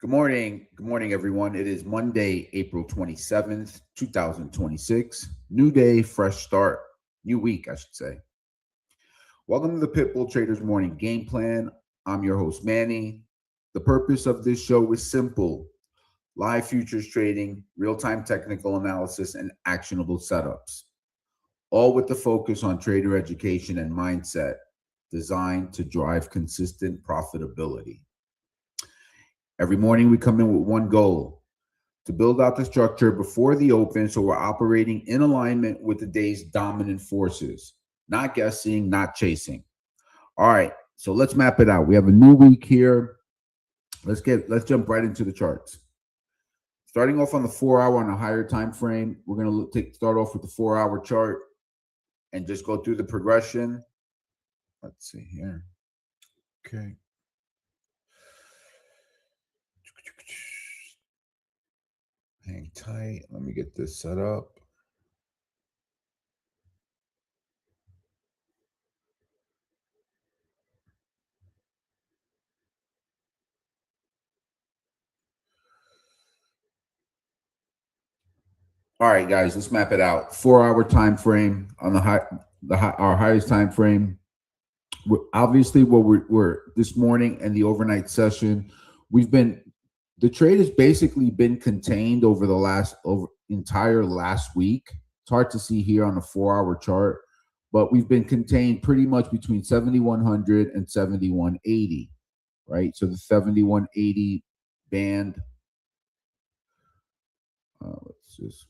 Good morning. Good morning, everyone. It is Monday, April 27th, 2026. New day, fresh start, new week, I should say. Welcome to the Pitbull Traders Morning Game Plan. I'm your host, Manny. The purpose of this show is simple: live futures trading, real-time technical analysis, and actionable setups, all with the focus on trader education and mindset designed to drive consistent profitability. Every morning we come in with one goal: to build out the structure before the open so we're operating in alignment with the day's dominant forces, not guessing, not chasing. All right, so let's map it out. We have a new week here. Let's jump right into the charts. Starting off on the 4-hour on a higher time frame, we're going to start off with the 4-hour chart and just go through the progression. Let's see here. Okay. Hang tight. Let me get this set up. All right, guys, let's map it out. 4-hour time frame on our highest time frame. Obviously, we're this morning and the overnight session, the trade has basically been contained over the entire last week. It's hard to see here on a 4-hour chart, but we've been contained pretty much between 7,100 and 7,180, right? So the 7,180 band. Let's just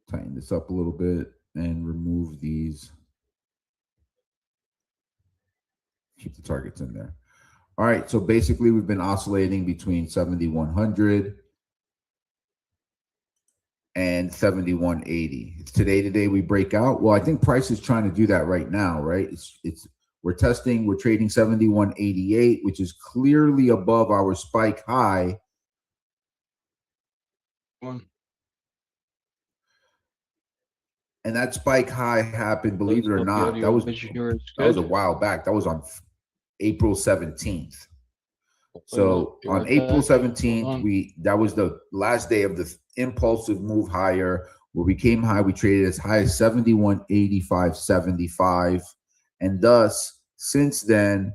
tighten this up a little bit and remove these. Keep the targets in there. All right, so basically we've been oscillating between 7,100 and 7,180. It's today we break out. Well, I think price is trying to do that right now, right? We're trading 7,188, which is clearly above our spike high. And that spike high happened, believe it or not, that was a while back. That was on April 17th. So on April 17th, that was the last day of the impulsive move higher, where we came high. We traded as high as 71.8575, and thus since then,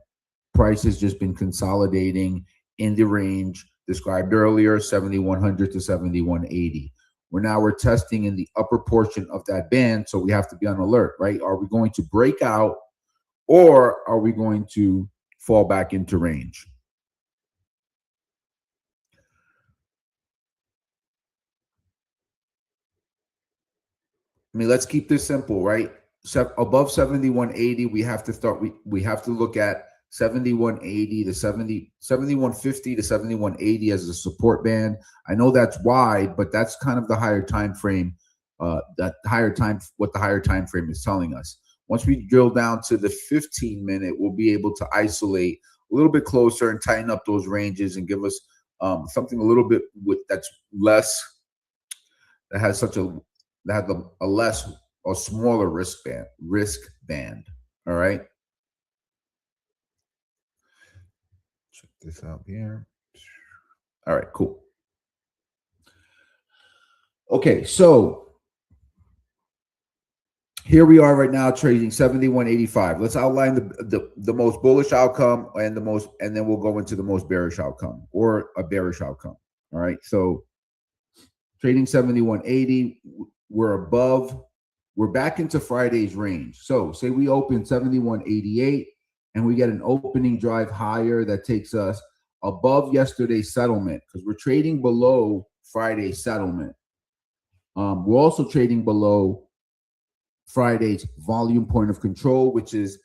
price has just been consolidating in the range described earlier, 7,100 to 7,180. We're testing in the upper portion of that band, so we have to be on alert, right? Are we going to break out, or are we going to fall back into range? I mean, let's keep this simple, right? Above 7,180, we have to look at 7,180 to 7,150 to 7,180 as a support band. I know that's wide, but that's kind of the higher time frame. What the higher time frame is telling us. Once we drill down to the 15-minute, we'll be able to isolate a little bit closer and tighten up those ranges and give us something a little bit that's less, that has a smaller risk band. All right. Check this out here. All right, cool. Okay, so here we are right now trading 71.85. Let's outline the most bullish outcome and then we'll go into the most bearish outcome, or a bearish outcome. All right, so trading 71.80, we're back into Friday's range. So say we open 71.88 and we get an opening drive higher that takes us above yesterday's settlement, because we're trading below Friday's settlement. We're also trading below Friday's volume point of control, which is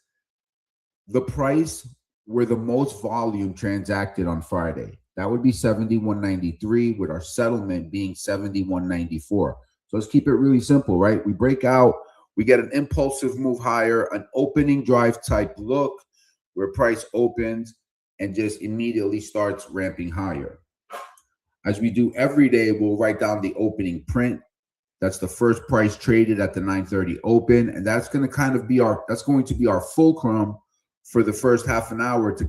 the price where the most volume transacted on Friday. That would be 71.93, with our settlement being 71.94. So let's keep it really simple, right? We break out, we get an impulsive move higher, an opening drive type look where price opens and just immediately starts ramping higher. As we do every day, we'll write down the opening print. That's the first price traded at the 9:30 open, and that's going to be our fulcrum for the first half an hour to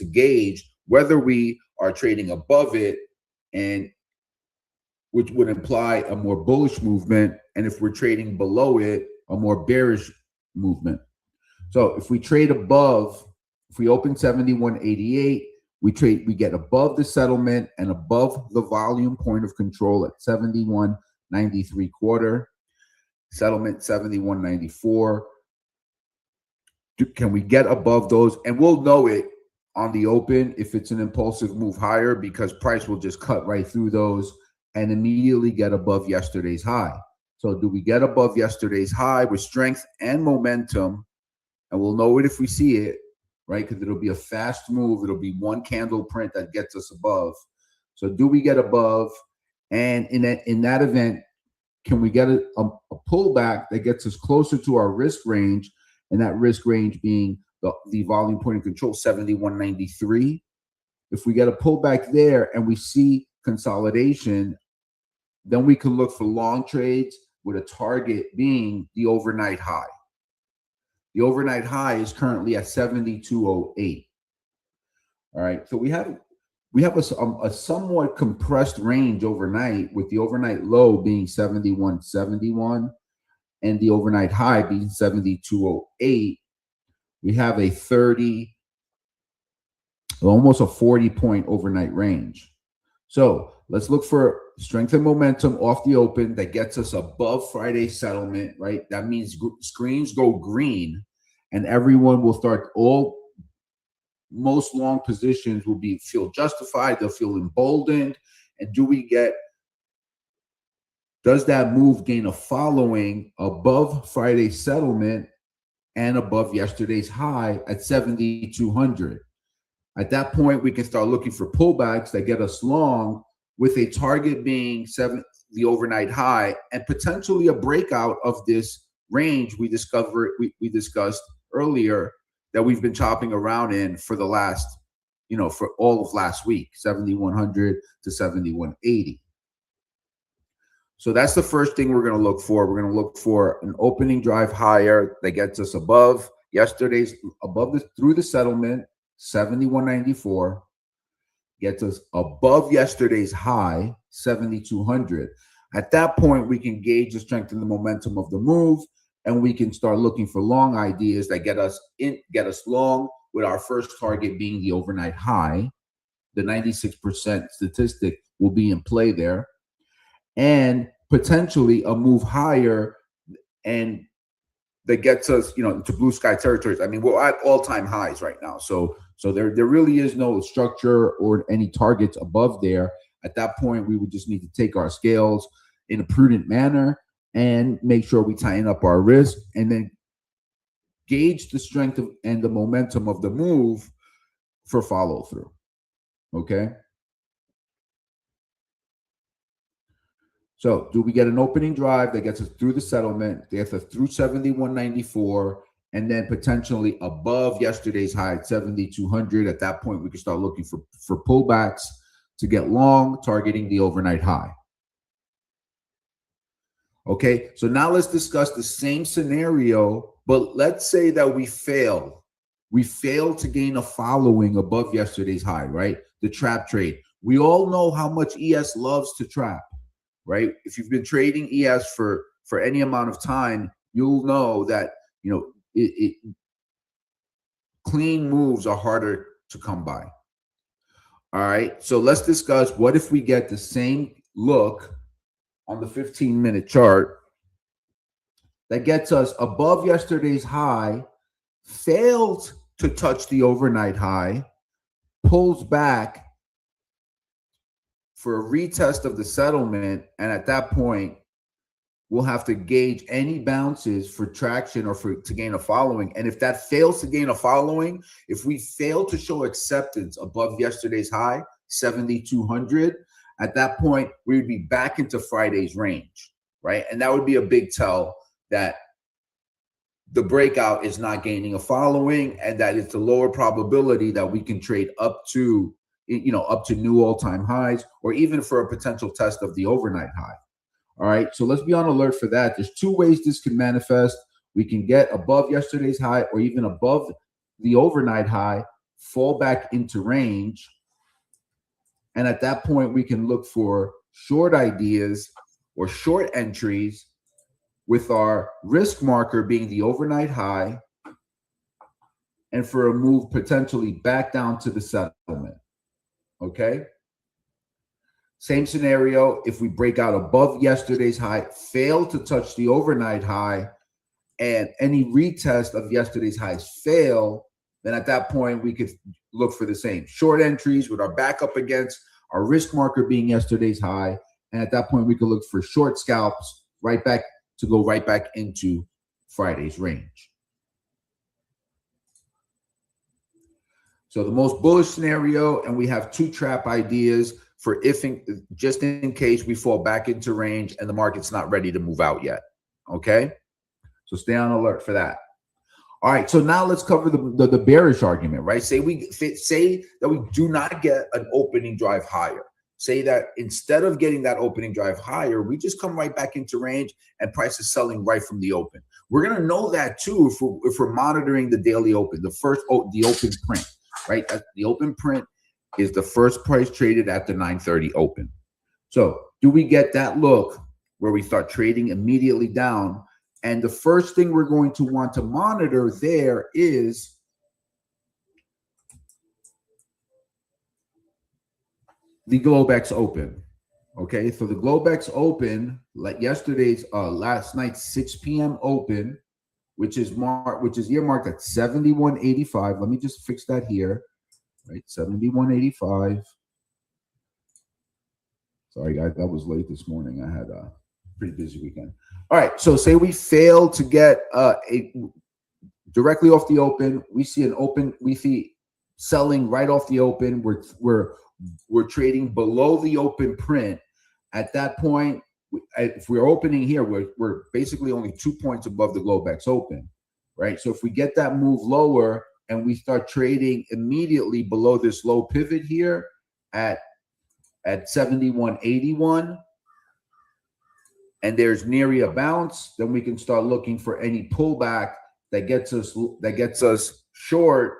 gauge whether we are trading above it, and which would imply a more bullish movement, and if we're trading below it, a more bearish movement. So if we trade above, if we open 71.88, we get above the settlement and above the volume point of control at 71.93 quarter, settlement 71.94. Can we get above those? And we'll know it on the open if it's an impulsive move higher, because price will just cut right through those and immediately get above yesterday's high. So do we get above yesterday's high with strength and momentum? And we'll know it if we see it, right? Because it'll be a fast move. It'll be one candle print that gets us above. So do we get above? And in that event, can we get a pullback that gets us closer to our risk range? And that risk range being the volume point of control, 71.93. If we get a pullback there and we see consolidation, then we can look for long trades with a target being the overnight high. The overnight high is currently at 72.08. All right, so we have a somewhat compressed range overnight, with the overnight low being 71.71 and the overnight high being 72.08. We have a 30, almost a 40-point overnight range. So let's look for strength and momentum off the open that gets us above Friday settlement, right? That means screens go green and everyone will start, most long positions will feel justified. They'll feel emboldened. And does that move gain a following above Friday's settlement and above yesterday's high at 7,200? At that point, we can start looking for pullbacks that get us long, with a target being the overnight high, and potentially a breakout of this range we discussed earlier that we've been chopping around in for the last, for all of last week, 7,100 to 7,180. So that's the first thing we're going to look for. We're going to look for an opening drive higher that gets us above through the settlement, 71.94, gets us above yesterday's high, 7,200. At that point, we can gauge the strength and the momentum of the move, and we can start looking for long ideas that get us long, with our first target being the overnight high. The 96% statistic will be in play there, and potentially a move higher, and that gets us, into blue sky territories. I mean, we're at all-time highs right now. So there really is no structure or any targets above there. At that point, we would just need to take our scales in a prudent manner and make sure we tighten up our risk, and then gauge the strength and the momentum of the move for follow through. Okay. So do we get an opening drive that gets us through the settlement, gets us through 71.94, and then potentially above yesterday's high at 7,200? At that point, we can start looking for pullbacks to get long, targeting the overnight high. Okay, so now let's discuss the same scenario, but let's say that we fail. We fail to gain a following above yesterday's high, right? The trap trade. We all know how much ES loves to trap, right? If you've been trading ES for any amount of time, you'll know that, clean moves are harder to come by. All right, so let's discuss, what if we get the same look on the 15-minute chart that gets us above yesterday's high, fails to touch the overnight high, pulls back for a retest of the settlement, and at that point, we'll have to gauge any bounces for traction or to gain a following. And if that fails to gain a following, if we fail to show acceptance above yesterday's high, 7,200, at that point, we would be back into Friday's range, right? And that would be a big tell that the breakout is not gaining a following, and that it's a lower probability that we can trade up to new all-time highs, or even for a potential test of the overnight high. All right, so let's be on alert for that. There's two ways this can manifest. We can get above yesterday's high or even above the overnight high, fall back into range, And at that point, we can look for short ideas or short entries with our risk marker being the overnight high and for a move potentially back down to the settlement. Okay? Same scenario, if we break out above yesterday's high, fail to touch the overnight high, and any retest of yesterday's highs fail, then at that point we could look for the same short entries with our backup against our risk marker being yesterday's high, and at that point we could look for short scalps right back to go right back into Friday's range. So the most bullish scenario, and we have two trap ideas for just in case we fall back into range and the market's not ready to move out yet. Okay, so stay on alert for that. All right, so now let's cover the bearish argument, right? Say that we do not get an opening drive higher. Say that instead of getting that opening drive higher, we just come right back into range and price is selling right from the open. We're gonna know that too if we're monitoring the daily open, the open print, right? The open print is the first price traded at the 9:30 open. So do we get that look where we start trading immediately down? And the first thing we're going to want to monitor there is the Globex open. Okay, so the Globex open, like yesterday's last night's 6 p.m. open, which is earmarked at 71.85. Let me just fix that here. Right, 71.85. Sorry, guys, that was late this morning. I had a pretty busy weekend. All right, so say we fail to get directly off the open. We see selling right off the open. We're trading below the open print. At that point, if we're opening here, we're basically only 2 points above the Globex open, right? So if we get that move lower and we start trading immediately below this low pivot here at 71.81, and there's near a bounce, then we can start looking for any pullback that gets us short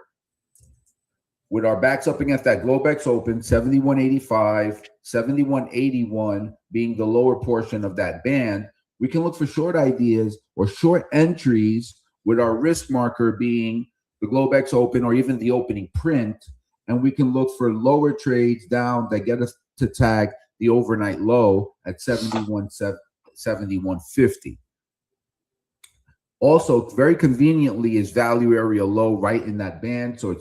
with our backs up against that Globex open, 71.85, 71.81 being the lower portion of that band. We can look for short ideas or short entries with our risk marker being the Globex open or even the opening print, and we can look for lower trades down that get us to tag the overnight low at 71.50. Also, very conveniently is value area low right in that band, so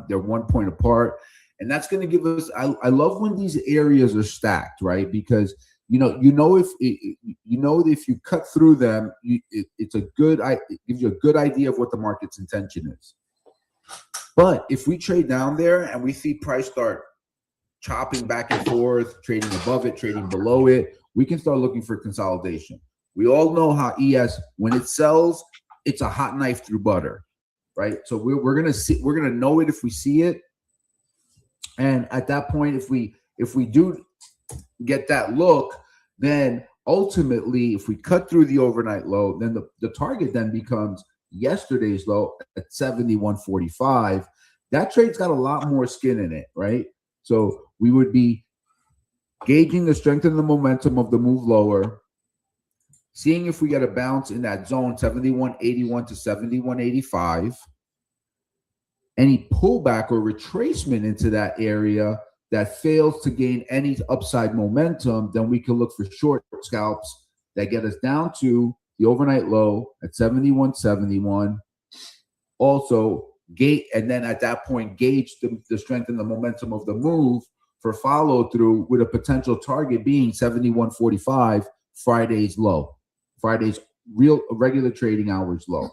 they're 1 point apart, and that's going to give us. I love when these areas are stacked, right? Because if you cut through them, it gives you a good idea of what the market's intention is. But if we trade down there and we see price start chopping back and forth, trading above it, trading below it, we can start looking for consolidation. We all know how ES, when it sells, it's a hot knife through butter, right? So we're gonna know it if we see it. And at that point, if we do get that look, then ultimately, if we cut through the overnight low, then the target then becomes yesterday's low at 71.45. That trade's got a lot more skin in it, right? So we would be gauging the strength and the momentum of the move lower, seeing if we get a bounce in that zone, 71.81 to 71.85. Any pullback or retracement into that area that fails to gain any upside momentum, then we can look for short scalps that get us down to the overnight low at 71.71. Also, and then at that point, gauge the strength and the momentum of the move for follow through with a potential target being 71.45, Friday's low, Friday's regular trading hours low.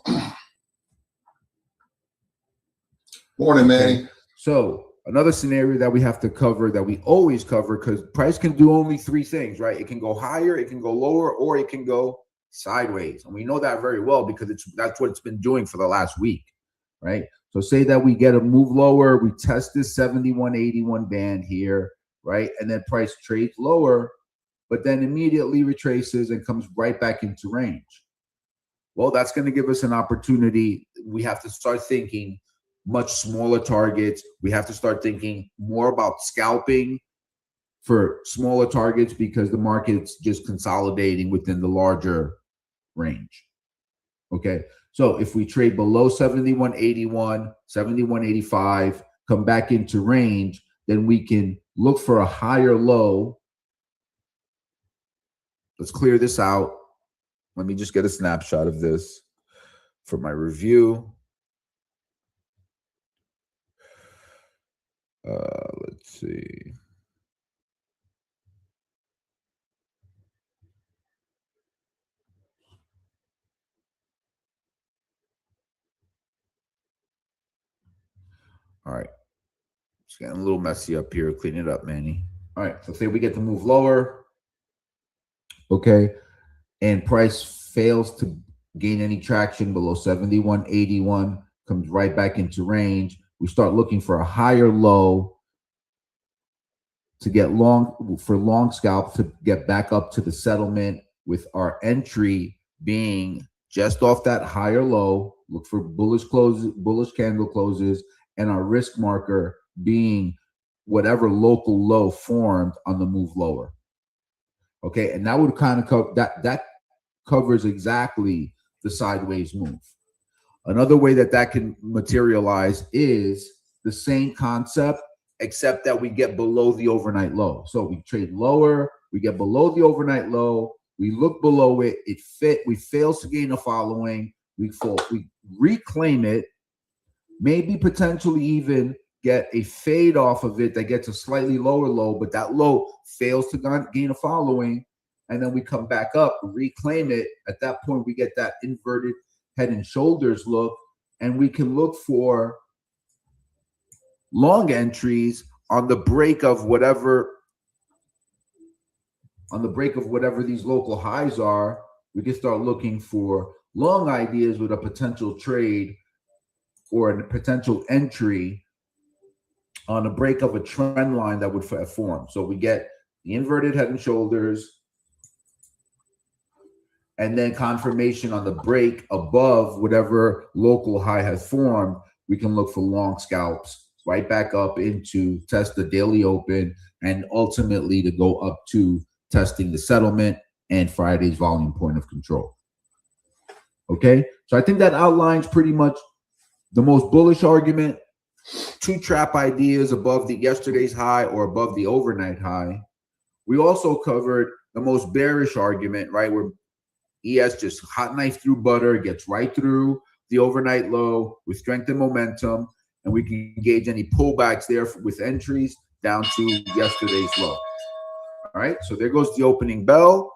Morning, Manny. Okay. So another scenario that we have to cover, that we always cover, because price can do only three things, right? It can go higher, it can go lower, or it can go sideways. And we know that very well because that's what it's been doing for the last week, right? So say that we get a move lower, we test this 71.81 band here, right? And then price trades lower, but then immediately retraces and comes right back into range. Well, that's going to give us an opportunity. We have to start thinking much smaller targets. We have to start thinking more about scalping for smaller targets because the market's just consolidating within the larger range. Okay, so if we trade below 71.81, 71.85, come back into range, then we can look for a higher low. Let's clear this out. Let me just get a snapshot of this for my review. Let's see. All right. It's getting a little messy up here. Clean it up, Manny. All right. So say we get to move lower. Okay. And price fails to gain any traction below 71.81, comes right back into range. We start looking for a higher low to get long scalp to get back up to the settlement, with our entry being just off that higher low. Look for bullish candle closes, and our risk marker being whatever local low formed on the move lower. Okay, and that would kind of cover that covers exactly the sideways move. Another way that can materialize is the same concept, except that we get below the overnight low. So we trade lower, we get below the overnight low, we look below it, we fail to gain a following, we reclaim it, maybe potentially even get a fade off of it that gets a slightly lower low, but that low fails to gain a following, and then we come back up, reclaim it. At that point, we get that inverted head and shoulders look, and we can look for long entries on the break of whatever these local highs are. We can start looking for long ideas with a potential trade or a potential entry on a break of a trend line that would form. So we get the inverted head and shoulders, and then confirmation on the break above whatever local high has formed. We can look for long scalps right back up into test the daily open, and ultimately to go up to testing the settlement and Friday's volume point of control. Okay, so I think that outlines pretty much the most bullish argument. Two trap ideas above the yesterday's high or above the overnight high. We also covered the most bearish argument, right, where ES just hot knife through butter, gets right through the overnight low with strength and momentum, and we can gauge any pullbacks there with entries down to yesterday's low. All right, so there goes the opening bell.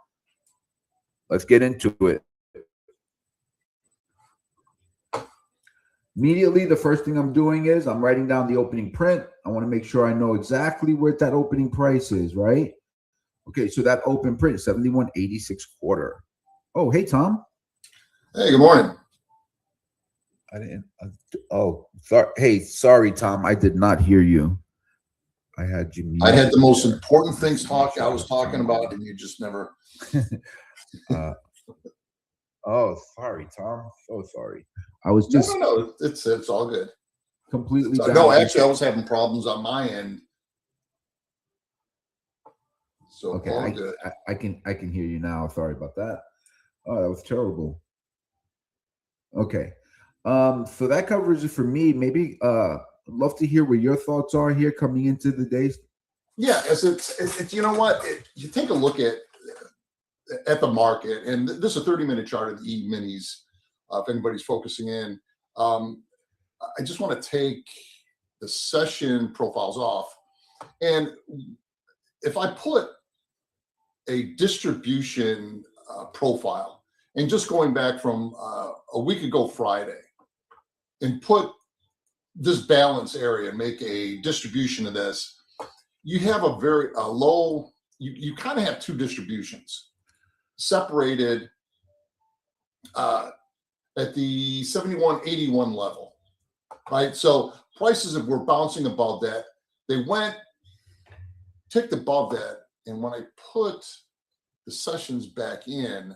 Let's get into it. Immediately, the first thing I'm doing is I'm writing down the opening print. I want to make sure I know exactly where that opening price is, right? Okay, so that open print, 71.86 quarter. Oh, hey, Tom. Hey, good morning. Hey, sorry, Tom. I did not hear you. I had you muted. I had the most important things I was talking about, and you just never. Oh, sorry, Tom. So sorry. I was just no. It's all good. Completely. No, actually, I was having problems on my end. So okay, all good. I can hear you now. Sorry about that. Oh, that was terrible. Okay. So that covers it for me. Maybe I'd love to hear what your thoughts are here coming into the day. Yeah, it's you know what? You take a look at the market, and this is a 30-minute chart of the E-minis. If anybody's focusing in, I just want to take the session profiles off, and if I put a distribution profile, and just going back from a week ago Friday, and put this balance area, make a distribution of this, you have a very low, you kind of have two distributions separated at the 71.81 level, right? So prices that were bouncing above that, they ticked above that. And when I put the sessions back in,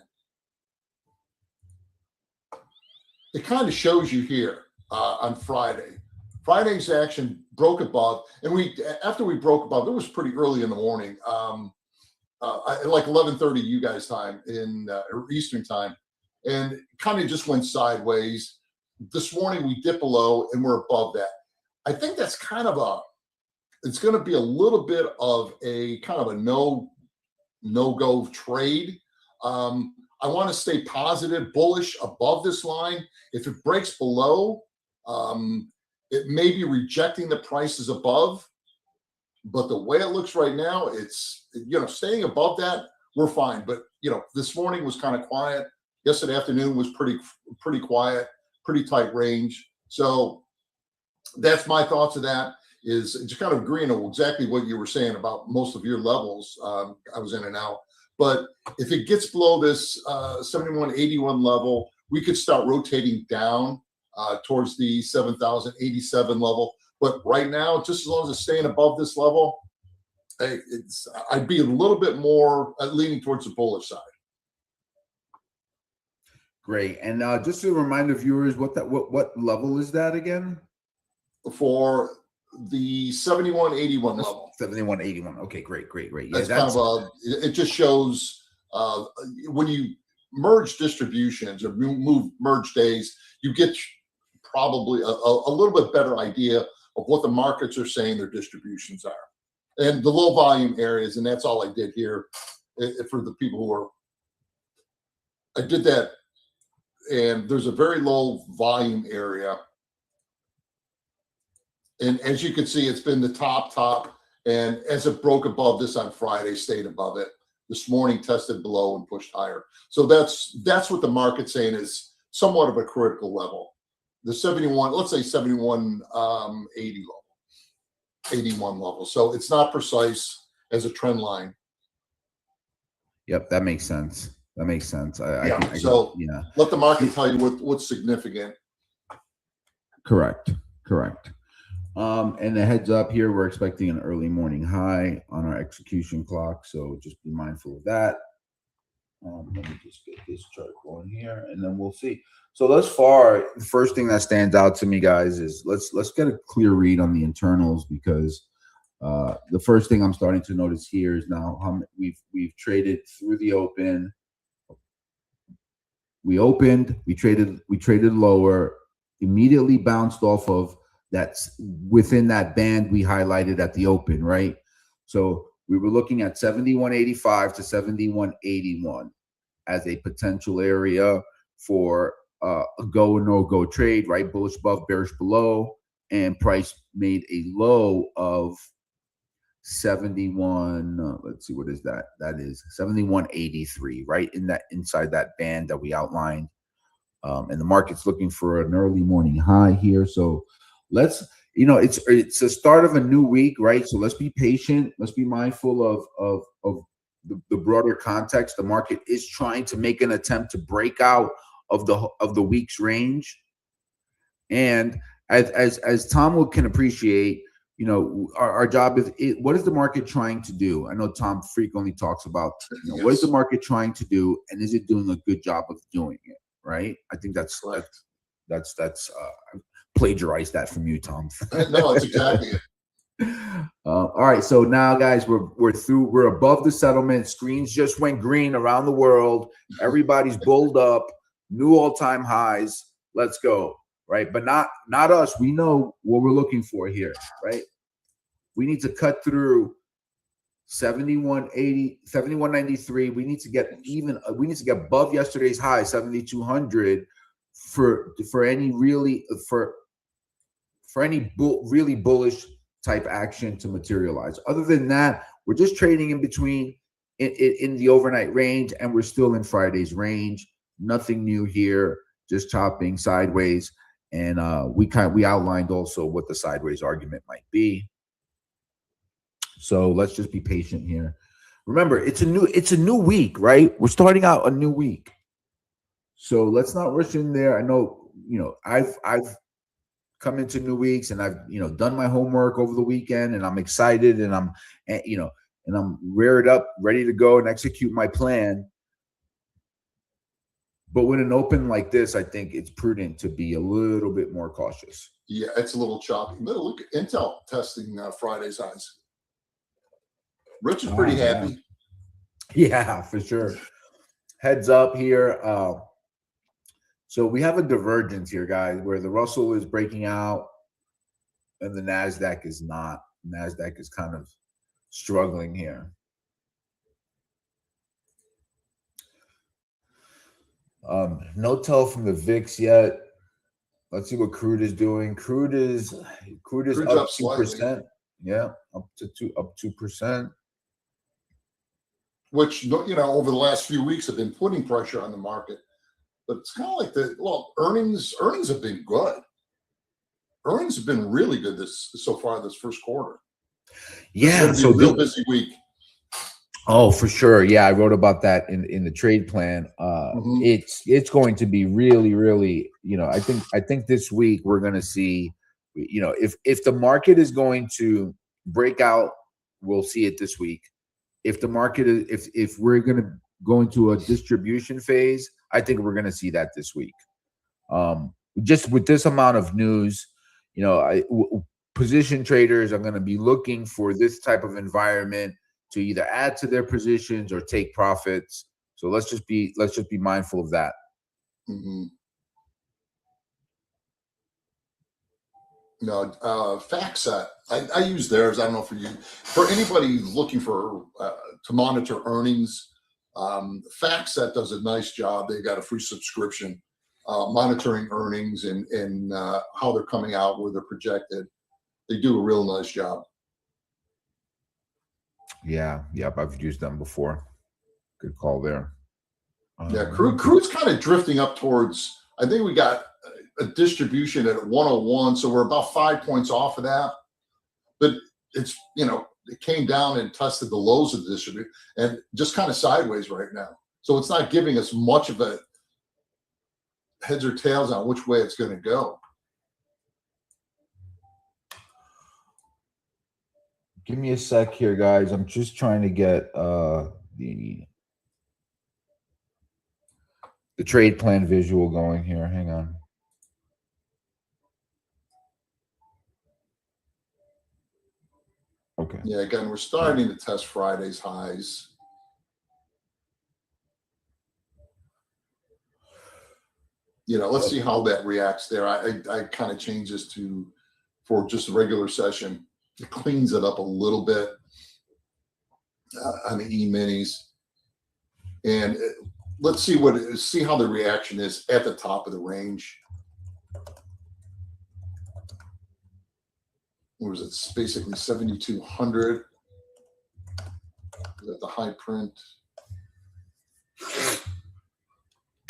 it kind of shows you here on Friday Friday's action broke above, and after we broke above, it was pretty early in the morning, like 11:30 you guys time in Eastern time, and kind of just went sideways. This morning we dip below, and we're above that. I think that's kind of it's going to be a little bit of a kind of a no-go trade. I want to stay positive, bullish above this line. If it breaks below, it may be rejecting the prices above. But the way it looks right now, it's, staying above that, we're fine. But, this morning was kind of quiet. Yesterday afternoon was pretty quiet, pretty tight range. So that's my thoughts of that. Is just kind of agreeing on exactly what you were saying about most of your levels. I was in and out. But if it gets below this 71.81 level, we could start rotating down towards the 7,087 level. But right now, just as long as it's staying above this level, I'd be a little bit more leaning towards the bullish side. Great. And just to remind the viewers, what level is that again? For the 71.81 level. 71.81. Okay, great. Yeah, that's kind of it just shows when you merge distributions or merge days, you get probably a little bit better idea of what the markets are saying their distributions are. And the low volume areas, and that's all I did here for the people who are, I did that, and there's a very low volume area. And as you can see, it's been the top, and as it broke above this on Friday, stayed above it. This morning tested below and pushed higher. So that's what the market's saying is somewhat of a critical level. The 71, let's say 71.80 level, 81 level. So it's not precise as a trend line. Yep, that makes sense. Let the market tell you what's significant. Correct. And the heads up here, we're expecting an early morning high on our execution clock, so just be mindful of that. Let me just get this chart going here, and then we'll see. So thus far, the first thing that stands out to me, guys, is let's get a clear read on the internals, because the first thing I'm starting to notice here is now how we've traded through the open. We opened, we traded lower, immediately bounced off of that's within that band we highlighted at the open, right? So we were looking at 71.85 to 71.81 as a potential area for a go or no go trade, right? Bullish above, bearish below, and price made a low of 71. Let's see, what is that? That is 71.83, right? Inside that band that we outlined. And the market's looking for an early morning high here. So let's, it's the start of a new week, right? So let's be patient. Let's be mindful of the broader context. The market is trying to make an attempt to break out of the week's range. And as Tom can appreciate, our job is, what is the market trying to do? I know Tom frequently talks about, yes. What is the market trying to do, and is it doing a good job of doing it? Right? I think that's plagiarized that from you, Tom. No, it's exactly it. All right, so now, guys, we're above the settlement. Screens just went green around the world. Everybody's bulled up, new all-time highs. Let's go, right? But not us. We know what we're looking for here, right? We need to cut through 71.80, 71.93. We need to get above yesterday's high, 7,200, for any really really bullish type action to materialize. Other than that, we're just trading in between in the overnight range, and we're still in Friday's range. Nothing new here, just chopping sideways. And we outlined also what the sideways argument might be. So let's just be patient here. Remember, it's a new week, right? We're starting out a new week. So let's not rush in there. I know, I've come into new weeks, and I've, done my homework over the weekend, and I'm excited, and I'm reared up, ready to go and execute my plan. But with an open like this, I think it's prudent to be a little bit more cautious. Yeah, it's a little choppy. But look at Intel testing Friday's highs. Rich is pretty happy. Yeah, for sure. Heads up here. So we have a divergence here, guys, where the Russell is breaking out and the NASDAQ is not. NASDAQ is kind of struggling here. No tell from the VIX yet. Let's see what crude is doing. Crude is up 2%. Yeah, up 2%. Which, over the last few weeks have been putting pressure on the market. But it's kind of like earnings have been good. Earnings have been really good so far this first quarter. Yeah, it's a real busy week. Oh, for sure. Yeah, I wrote about that in the trade plan. It's going to be really, really, I think this week we're going to see, if the market is going to break out, we'll see it this week. If the market is, if we're going to go into a distribution phase, I think we're going to see that this week. Just with this amount of news, position traders are going to be looking for this type of environment to either add to their positions or take profits. So let's just be mindful of that. FactSet. I use theirs. I don't know for anybody looking for to monitor earnings. FactSet does a nice job. They got a free subscription monitoring earnings and how they're coming out, where they're projected. They do a real nice job. Yeah, yep, I've used them before. Good call there. Yeah, crude's kind of drifting up towards. I think we got a distribution at 101, so we're about 5 points off of that. But it's it came down and tested the lows of the distribution and just kind of sideways right now. So it's not giving us much of a heads or tails on which way it's going to go. Give me a sec here, guys. I'm just trying to get the trade plan visual going here. Hang on. Okay. Yeah, again, we're starting to test Friday's highs. Let's see how that reacts there. I kind of change this for just a regular session. It cleans it up a little bit on the E-minis. And let's see how the reaction is at the top of the range. What was it? It's basically 7,200. Is that the high print?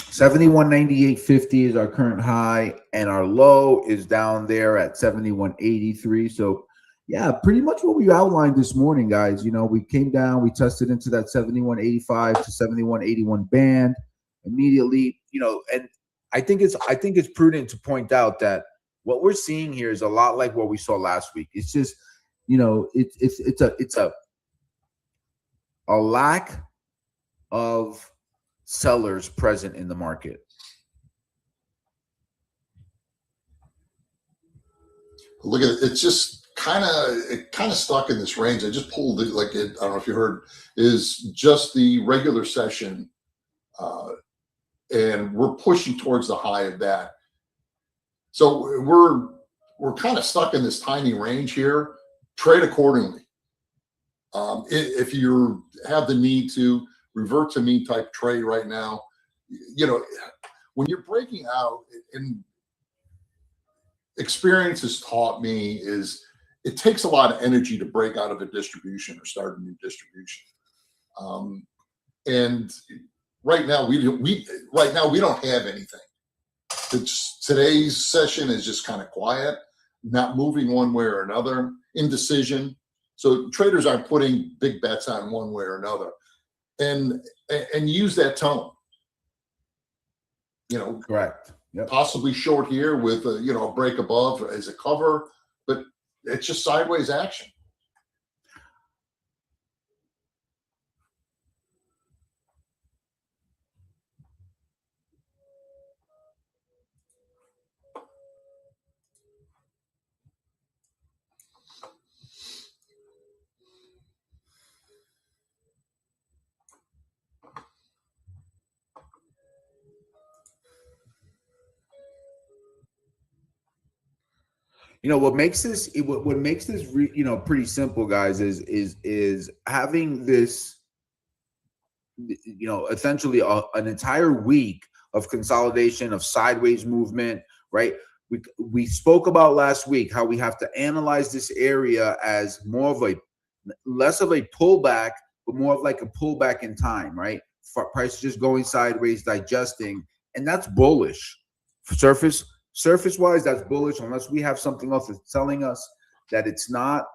71.9850 is our current high, and our low is down there at 71.83. So yeah, pretty much what we outlined this morning, guys. We came down, we tested into that 71.85 to 71.81 band immediately. And I think it's prudent to point out that what we're seeing here is a lot like what we saw last week. It's just, it's a lack of sellers present in the market. Look at it. It's just kind of stuck in this range. I just pulled it I don't know if you heard, is just the regular session. And we're pushing towards the high of that. So we're kind of stuck in this tiny range here. Trade accordingly. If you have the need to revert to mean type trade right now, when you're breaking out, and experience has taught me, is it takes a lot of energy to break out of a distribution or start a new distribution. And right now we don't have anything. Today's session is just kind of quiet, not moving one way or another, indecision. So traders aren't putting big bets on one way or another, and use that tone. Correct. Yep. Possibly short here with a break above as a cover, but it's just sideways action. what makes this what makes this pretty simple, guys, is having this, essentially an entire week of consolidation, of sideways movement, right? We spoke about last week how we have to analyze this area as less of a pullback, but more of like a pullback in time, right? Price just going sideways, digesting, and that's bullish. Surface wise, that's bullish unless we have something else that's telling us that it's not.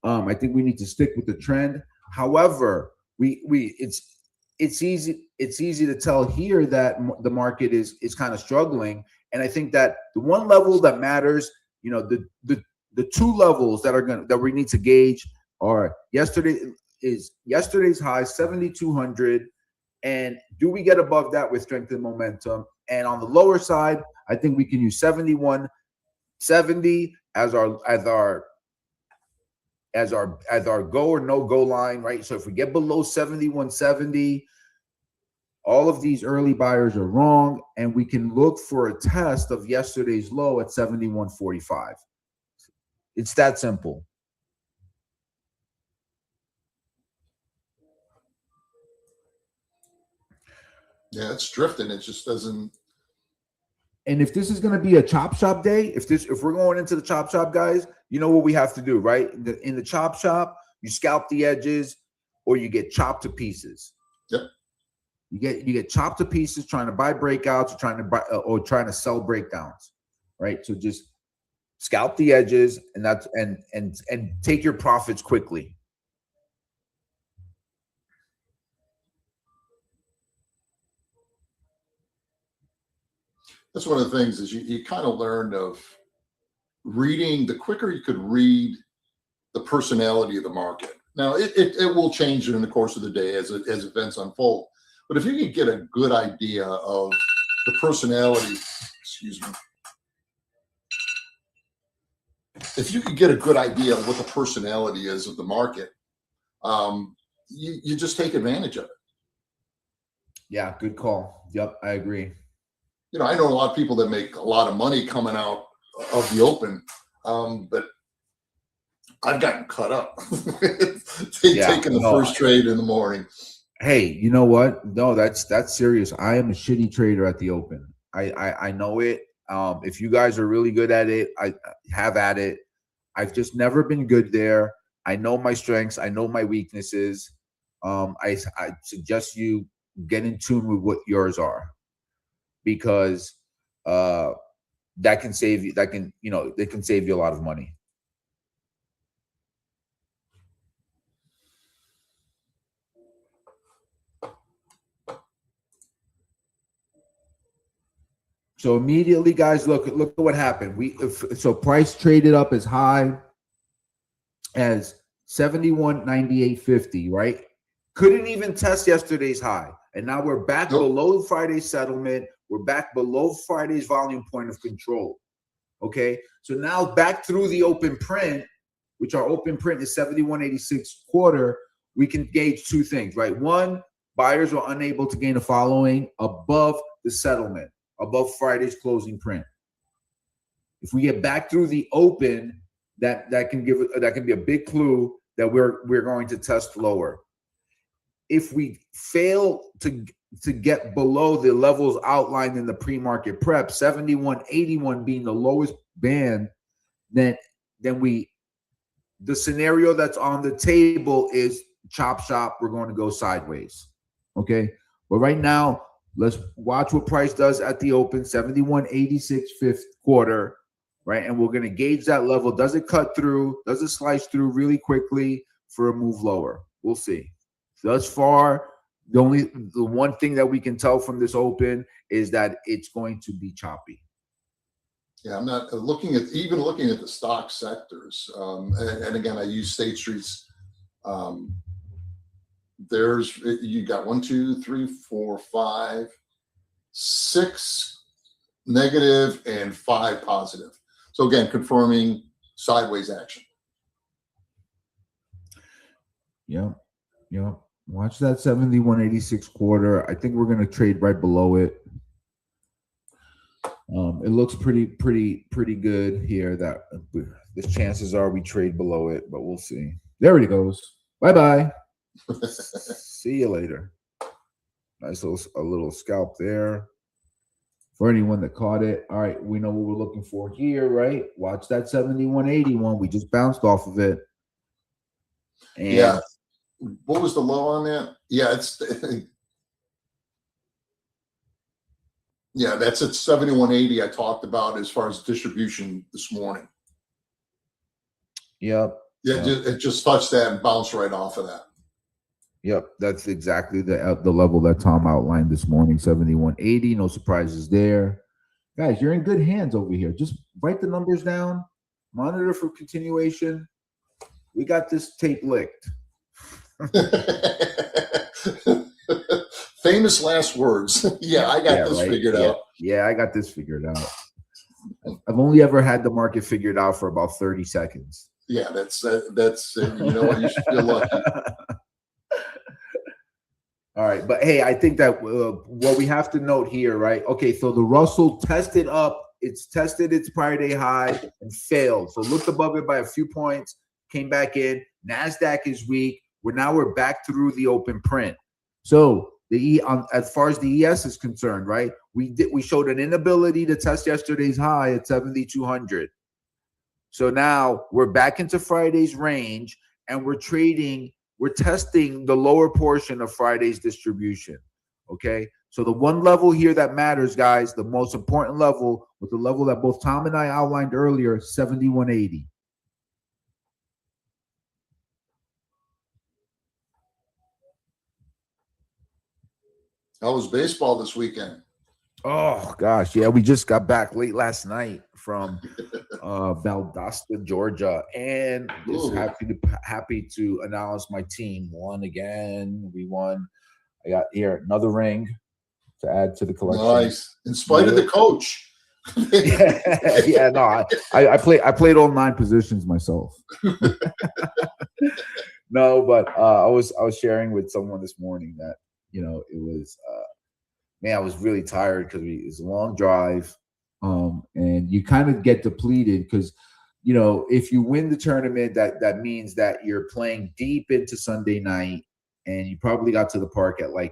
I think we need to stick with the trend. However, it's easy to tell here that the market is kind of struggling, and I think that the one level that matters, the two levels that we need to gauge are yesterday's high 7,200, and do we get above that with strength and momentum? And on the lower side, I think we can use 7170 as our go or no go line, right? So if we get below 7170, all of these early buyers are wrong, and we can look for a test of yesterday's low at 7145. It's that simple. Yeah, it's drifting. It just doesn't. And if this is going to be a chop shop day, if we're going into the chop shop, guys, you know what we have to do, right? In the chop shop, you scalp the edges, or you get chopped to pieces. Yep. You get chopped to pieces trying to buy breakouts, or trying to sell breakdowns, right? So just scalp the edges, and take your profits quickly. That's one of the things is you kind of learned of reading. The quicker you could read the personality of the market. Now it will change during the course of the day as events unfold. But if you could get a good idea of the personality, if you could get a good idea of what the personality is of the market, you just take advantage of it. Yeah, good call. Yep, I agree. I know a lot of people that make a lot of money coming out of the open, but I've gotten cut up taking the first trade in the morning. Hey, you know what? No, that's serious. I am a shitty trader at the open. I know it. If you guys are really good at it, I have at it. I've just never been good there. I know my strengths. I know my weaknesses. I suggest you get in tune with what yours are, because that can save you. They can save you a lot of money. So immediately, guys, look at what happened. So price traded up as high as 71.9850, right? Couldn't even test yesterday's high, and now we're back below Friday's settlement. We're back below Friday's volume point of control. Okay, so now back through the open print, which our open print is 71.86 we can gauge two things, right? One, buyers were unable to gain a following above the settlement, above Friday's closing print. If we get back through the open, that can be a big clue that we're going to test lower. If we fail to get below the levels outlined in the pre-market prep, 71.81 being the lowest band, then the scenario that's on the table is chop shop. We're going to go sideways. Okay, but right now, let's watch what price does at the open, 71.86 right? And we're going to gauge that level. Does it cut through? Does it slice through really quickly for a move lower? We'll see. Thus far, the one thing that we can tell from this open is that it's going to be choppy. Yeah, I'm not looking at the stock sectors. And again, I use State Street's. You got 1, 2, 3, 4, 5, 6 negative and 5 positive. So again, confirming sideways action. Yeah. Watch that 71.86. I think we're going to trade right below it. It looks pretty good here. That the chances are we trade below it, but we'll see. There it goes. Bye bye. See you later. Nice a little scalp there. For anyone that caught it, all right, we know what we're looking for here, right? Watch that 71.81. We just bounced off of it. And yeah. What was the low on that? Yeah, yeah, that's at 71.80 I talked about as far as distribution this morning. Yep. Yeah, it just touched that and bounced right off of that. Yep, that's exactly the level that Tom outlined this morning, 71.80. No surprises there. Guys, you're in good hands over here. Just write the numbers down, monitor for continuation. We got this tape licked. Famous last words. Yeah, I got this figured out. Yeah, I got this figured out. I've only ever had the market figured out for about 30 seconds. Yeah, that's you know what, you should feel lucky. All right, but hey, I think that what we have to note here, right? Okay, so the Russell tested up. It's tested its prior day high and failed. So looked above it by a few points, came back in. NASDAQ is weak. We're back through the open print. So as far as the ES is concerned, right? We showed an inability to test yesterday's high at 7,200. So now we're back into Friday's range, and we're testing the lower portion of Friday's distribution. Okay. So the one level here that matters, guys, the most important level, with the level that both Tom and I outlined earlier, 71.80. How was baseball this weekend? Oh gosh, yeah, we just got back late last night from Valdosta, Georgia, and just happy to announce my team won again. We won. I got here another ring to add to the collection. Nice, in spite of the coach. Yeah, no, I played all 9 positions myself. No, but I was sharing with someone this morning that it was. Man, I was really tired because it's a long drive, and you kind of get depleted because, if you win the tournament, that means that you're playing deep into Sunday night, and you probably got to the park at 8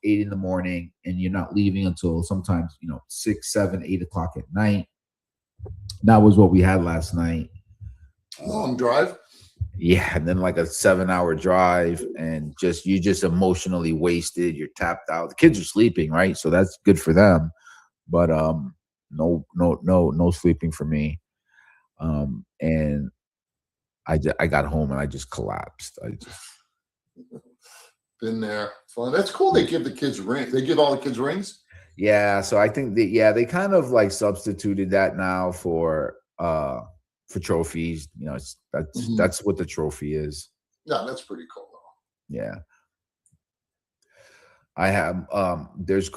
in the morning, and you're not leaving until sometimes 6, 7, 8 o'clock at night. That was what we had last night. Long drive. Yeah, and then like a 7-hour drive, and you just emotionally wasted. You're tapped out. The kids are sleeping, right? So that's good for them, but no sleeping for me. And I got home and I just collapsed. Been there. Fun. That's cool. They give the kids rings. They give all the kids rings. Yeah, so I think they kind of like substituted that now for trophies. That's what the trophy is. Yeah, that's pretty cool though. Yeah. I have there's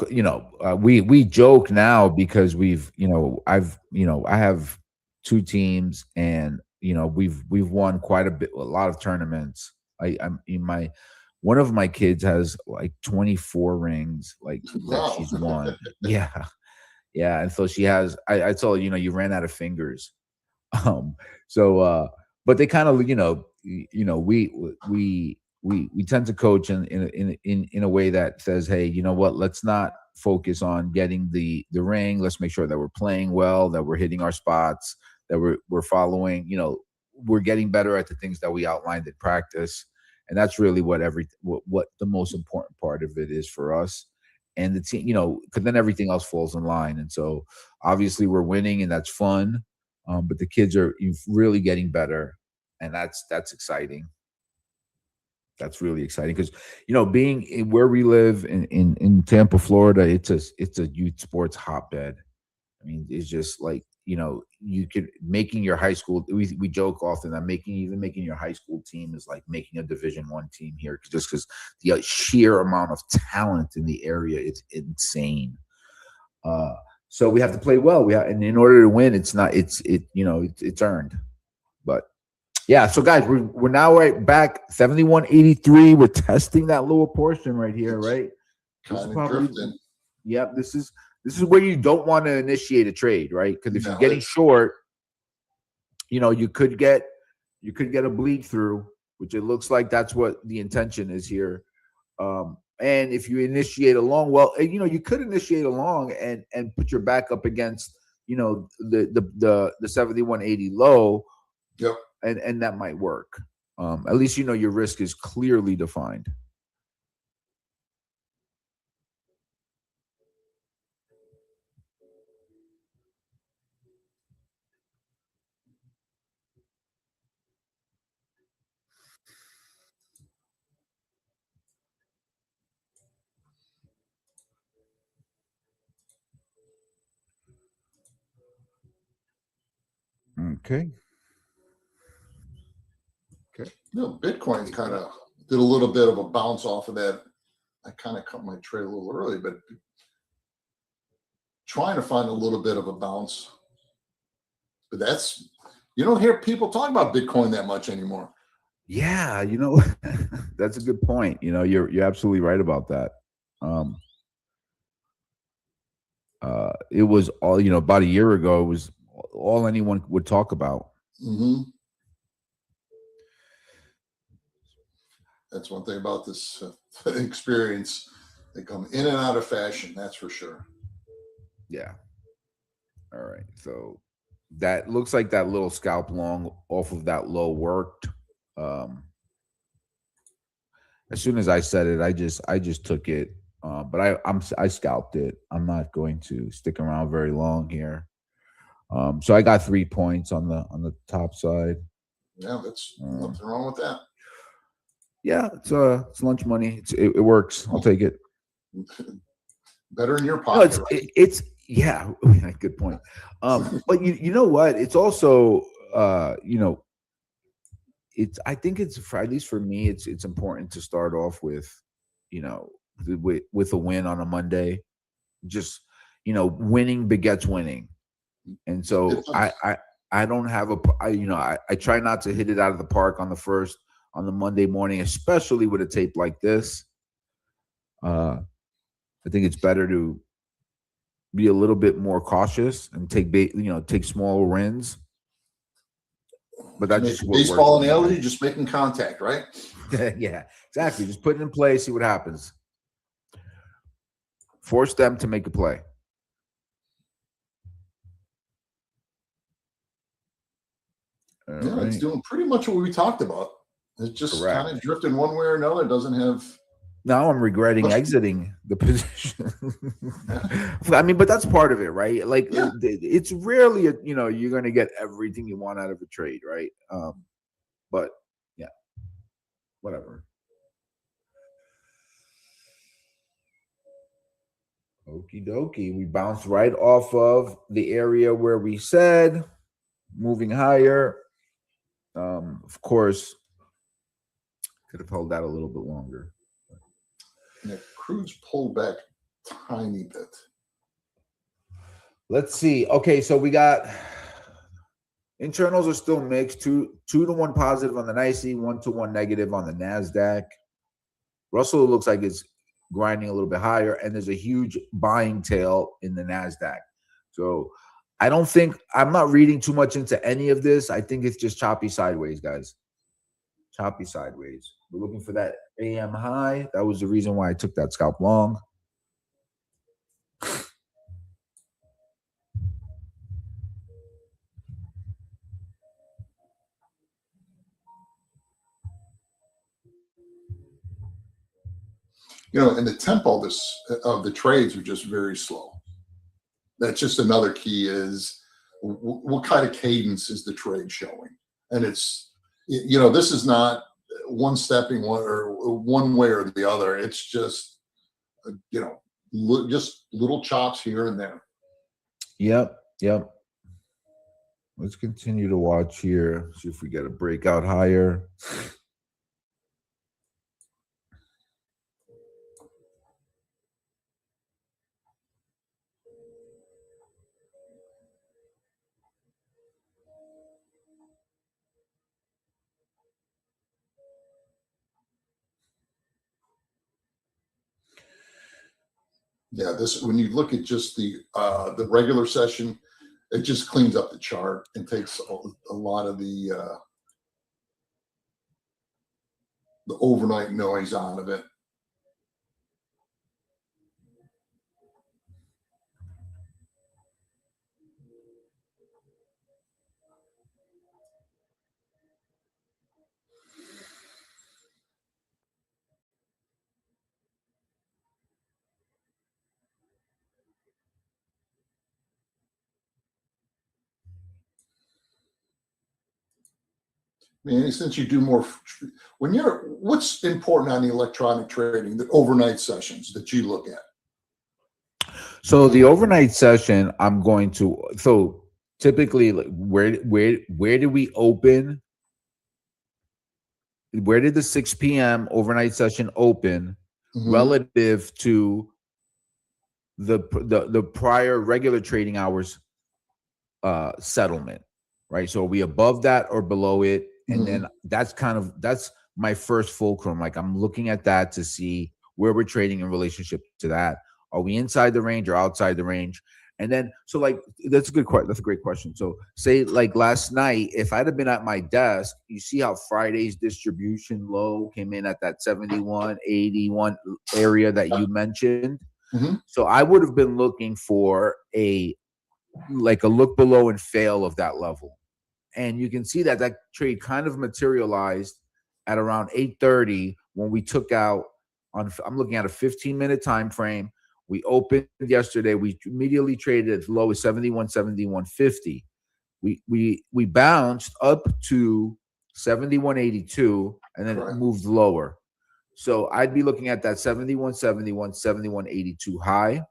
we joke now because I have 2 teams, and we've won quite a lot of tournaments. One of my kids has like 24 rings that she's won. Yeah. And so she has, I told her, you ran out of fingers. But they kind of, we tend to coach in a way that says, hey, you know what, let's not focus on getting the ring. Let's make sure that we're playing well, that we're hitting our spots, that we're following, we're getting better at the things that we outlined in practice. And that's really what the most important part of it is for us. And the team, because then everything else falls in line. And so obviously we're winning, and that's fun. But the kids are really getting better, and that's exciting. That's really exciting because being where we live in Tampa, Florida, it's a youth sports hotbed. I mean, it's just like you could making your high school. We joke often that making your high school team is like making a Division I team here, just because the sheer amount of talent in the area is insane. So we have to play well. And in order to win, it's earned. But yeah, so guys, we're now right back 71.83. We're testing that lower portion right here, right? Kind of drifting. Yep, this is This is where you don't want to initiate a trade, right? Because if you're No, getting it's short, you could get a bleed through, which it looks like that's what the intention is here. And if you initiate a long, well, you could initiate a long and put your back up against the 7180 low, yep. and that might work. At least your risk is clearly defined. Okay. Bitcoin's kind of did a little bit of a bounce off of that. I kind of cut my trade a little early, but trying to find a little bit of a bounce. But you don't hear people talk about Bitcoin that much anymore. Yeah, that's a good point. You're absolutely right about that. It was all, about a year ago, it was all anyone would talk about. Mm-hmm. That's one thing about this experience. They come in and out of fashion, that's for sure. Yeah. All right. So that looks like that little scalp long off of that low worked. As soon as I said it, I just took it. But I scalped it. I'm not going to stick around very long here. So I got 3 points on the top side. Yeah, that's nothing wrong with that. Yeah, it's lunch money. It works. I'll take it. Better in your pocket. It's yeah, good point. But you know what? It's also I think it's, at least for me, it's important to start off with with a win on a Monday. Just winning begets winning, and so I don't have I try not to hit it out of the park on the Monday morning, especially with a tape like this. I think it's better to be a little bit more cautious and take small wins. But that's just what baseball analogy, just making contact, right? Yeah, exactly. Just put it in play, see what happens. Force them to make a play. It's doing pretty much what we talked about. It's just kind of drifting one way or another. It doesn't have. Now I'm regretting exiting the position. I mean, but that's part of it, right? Like, it's rarely, you're going to get everything you want out of a trade, right? But yeah, whatever. Okie dokie. We bounced right off of the area where we said moving higher. Of course, could have held that a little bit longer. Yeah, crude's pulled back tiny bit. Let's see. Okay, so we got internals are still mixed. 2-1 positive on the NYSE, 1-1 negative on the Nasdaq. Russell looks like it's grinding a little bit higher, and there's a huge buying tail in the Nasdaq. So I'm not reading too much into any of this. I think it's just choppy sideways, guys. Choppy sideways. We're looking for that AM high. That was the reason why I took that scalp long. And the tempo of the trades are just very slow. That's just another key is what kind of cadence is the trade showing? And it's, this is not one stepping one way or the other. It's just, just little chops here and there. Yep. Let's continue to watch here. See if we get a breakout higher. Yeah, this when you look at just the regular session, it just cleans up the chart and takes a lot of the overnight noise out of it. Manny, since you do more, what's important on the electronic trading, the overnight sessions that you look at? So the overnight session, I'm going to. So typically, like, where did we open? Where did the 6 p.m. overnight session open Mhm. relative to the prior regular trading hours settlement, right? So are we above that or below it? And Mhm. then that's my first fulcrum. Like, I'm looking at that to see where we're trading in relationship to that. Are we inside the range or outside the range? And then, so like, that's a good question. That's a great question. So say like last night, if I'd have been at my desk, you see how Friday's distribution low came in at that 71.81 area that you mentioned. Mhm. So I would have been looking for a look below and fail of that level. And you can see that that trade kind of materialized at around 8:30 when we took out I'm looking at a 15-minute time frame. We opened yesterday. We immediately traded as low as 71.50. We bounced up to 71.82 and then Correct. moved lower. So I'd be looking at that 71.71, 71.82 high.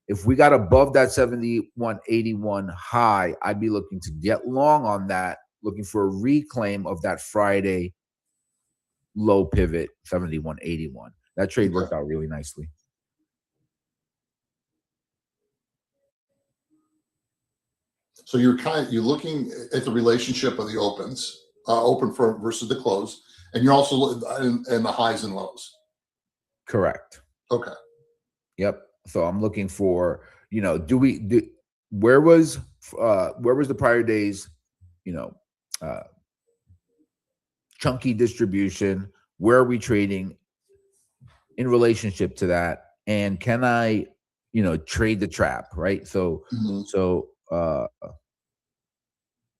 If we got above that 71.81 high, I'd be looking to get long on that, looking for a reclaim of that Friday low pivot 71.81. That trade Okay. worked out really nicely. So you're looking at the relationship of the open for versus the close, and you're also in the highs and lows. Correct. Okay. Yep. So I'm looking for, do we do where was the prior days, you know, uh chunky distribution? Where are we trading in relationship to that? And can I, trade the trap, right? So Mhm. so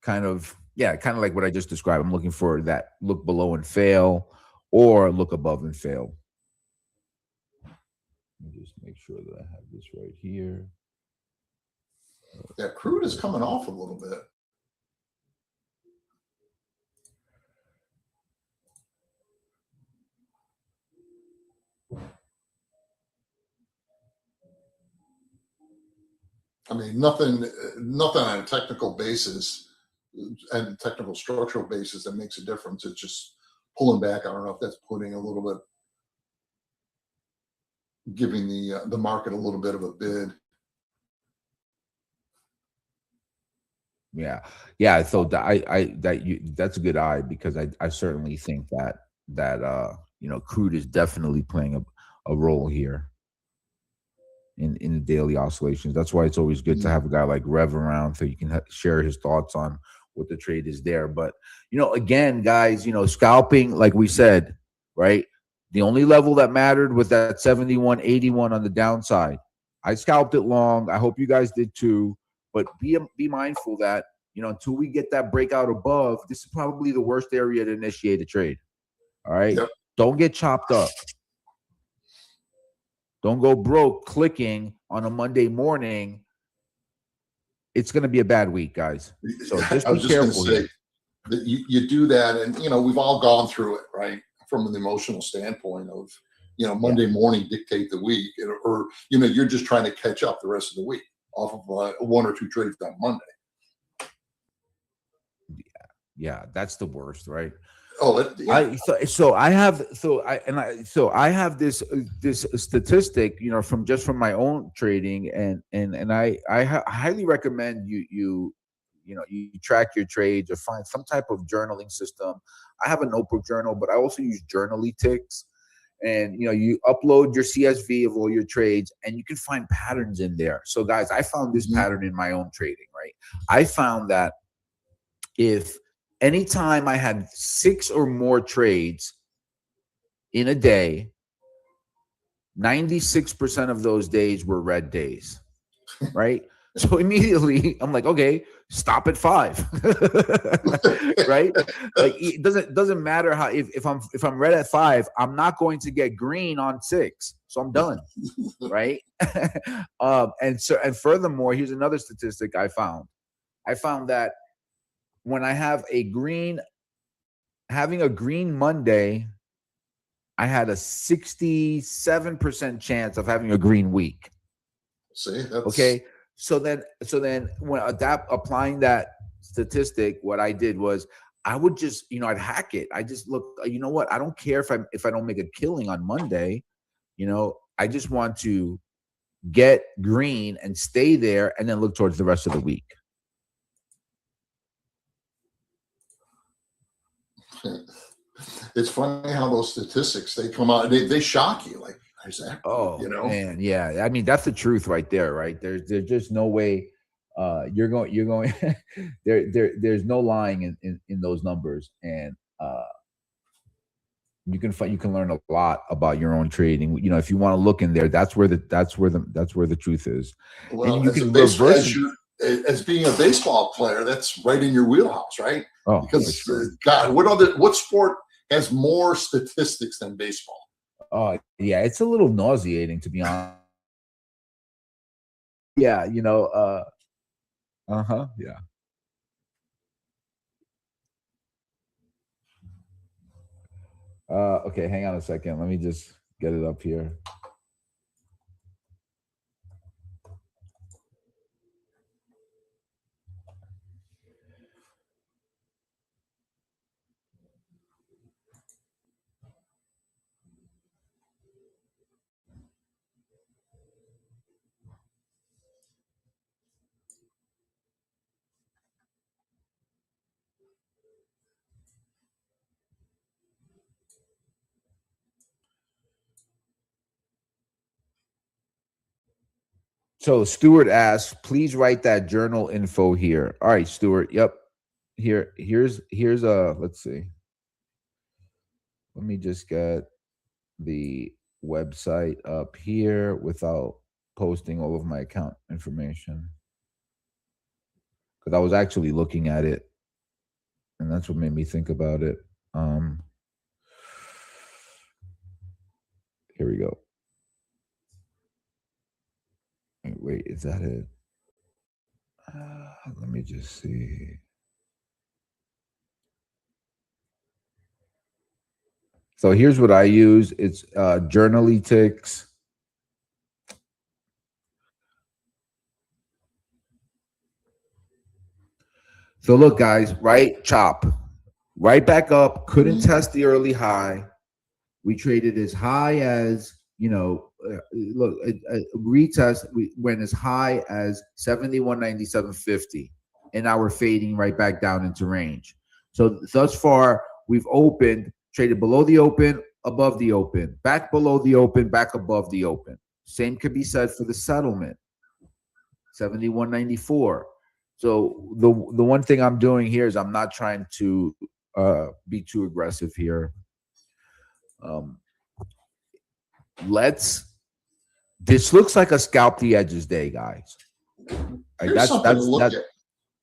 kind of like what I just described. I'm looking for that look below and fail or look above and fail. Let me just make sure that I have this right here. Yeah, crude is coming off a little bit. I mean, nothing on a technical basis and technical structural basis that makes a difference. It's just pulling back. I don't know if that's putting a little bit, giving the market a little bit of a bid. Yeah. Yeah. So that's a good eye because I certainly think that crude is definitely playing a role here in the daily oscillations. That's why it's always good to Mhm. have a guy like Rev around so you can share his thoughts on what the trade is there. But again, guys, scalping, like we said, right? The only level that mattered was that 71.81 on the downside. I scalped it long. I hope you guys did too. But be mindful that until we get that breakout above, this is probably the worst area to initiate a trade. All right, Yep. don't get chopped up. Don't go broke clicking on a Monday morning. It's going to be a bad week, guys. So just I be was just going to careful say here. that you do that, and we've all gone through it, right? From an emotional standpoint of Yeah. Monday morning dictate the week, or you're just trying to catch up the rest of the week off of one or two trades on Monday. Yeah, that's the worst, right? Oh, yeah. I have this statistic, from my own trading, and I highly recommend you track your trades or find some type of journaling system. I have a notebook journal, but I also use Journaly ticks. and you upload your CSV of all your trades, and you can find patterns in there. So guys, I found this pattern in my own trading, right? I found that if anytime I had 6 or more trades in a day, 96% of those days were red days, right? So immediately I'm like, okay, stop at 5. Right? Like, it doesn't matter how, if I'm red at 5, I'm not going to get green on 6. So I'm done. Right? And furthermore, here's another statistic I found. I found that when I have having a green Monday, I had a 67% chance of having a green week. See, that's okay. So then when applying that statistic, what I did was I would just, I'd hack it. I just look, you know what? I don't care if I don't make a killing on Monday. I just want to get green and stay there, and then look towards the rest of the week. It's funny how those statistics, they come out, they shock you. Like, is that, man, yeah. I mean, that's the truth right there, right? There's just no way you're going there's no lying in those numbers, and you can learn a lot about your own trading. If you want to look in there, that's where the truth is. Well, and you as can reverse as being a baseball player, that's right in your wheelhouse, right? Oh, because sure. God, what sport has more statistics than baseball? Oh, yeah, it's a little nauseating, to be honest. Yeah, yeah. Okay, hang on a second. Let me just get it up here. So Stuart asks, please write that journal info here. All right, Stuart. Yep. Here's let's see. Let me just get the website up here without posting all of my account information, because I was actually looking at it, and that's what made me think about it. Here we go. Wait, is that it? Let me just see. So here's what I use. It's Journalytics. So look, guys, right? Chop. Right back up. Couldn't test the early high. We traded as high as, look, retest. We went as high as 71.9750. And now we're fading right back down into range. So thus far, we've traded below the open, above the open, back below the open, back above the open. Same could be said for the settlement, 71.94. So the one thing I'm doing here is I'm not trying to be too aggressive here. This looks like a scalp the edges day, guys. Here's something to look at.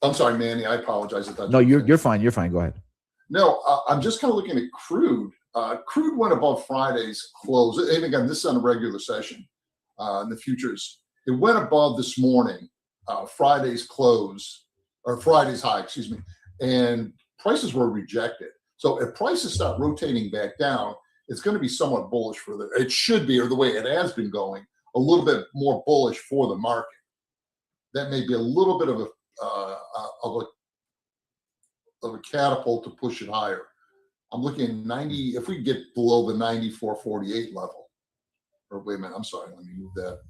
I'm sorry, Manny. I apologize. No, you're fine. You're fine. Go ahead. No, I'm just kind of looking at crude. Crude went above Friday's close. And again, this is on a regular session in the futures. It went above this morning, Friday's close, or Friday's high, excuse me. And prices were rejected. So if prices start rotating back down, it's going to be somewhat bullish it should be, or the way it has been going, a little bit more bullish for the market. That may be a little bit of a catapult to push it higher. I'm looking at 90. If we get below the 94.48 level, or wait a minute, I'm sorry, let me move that.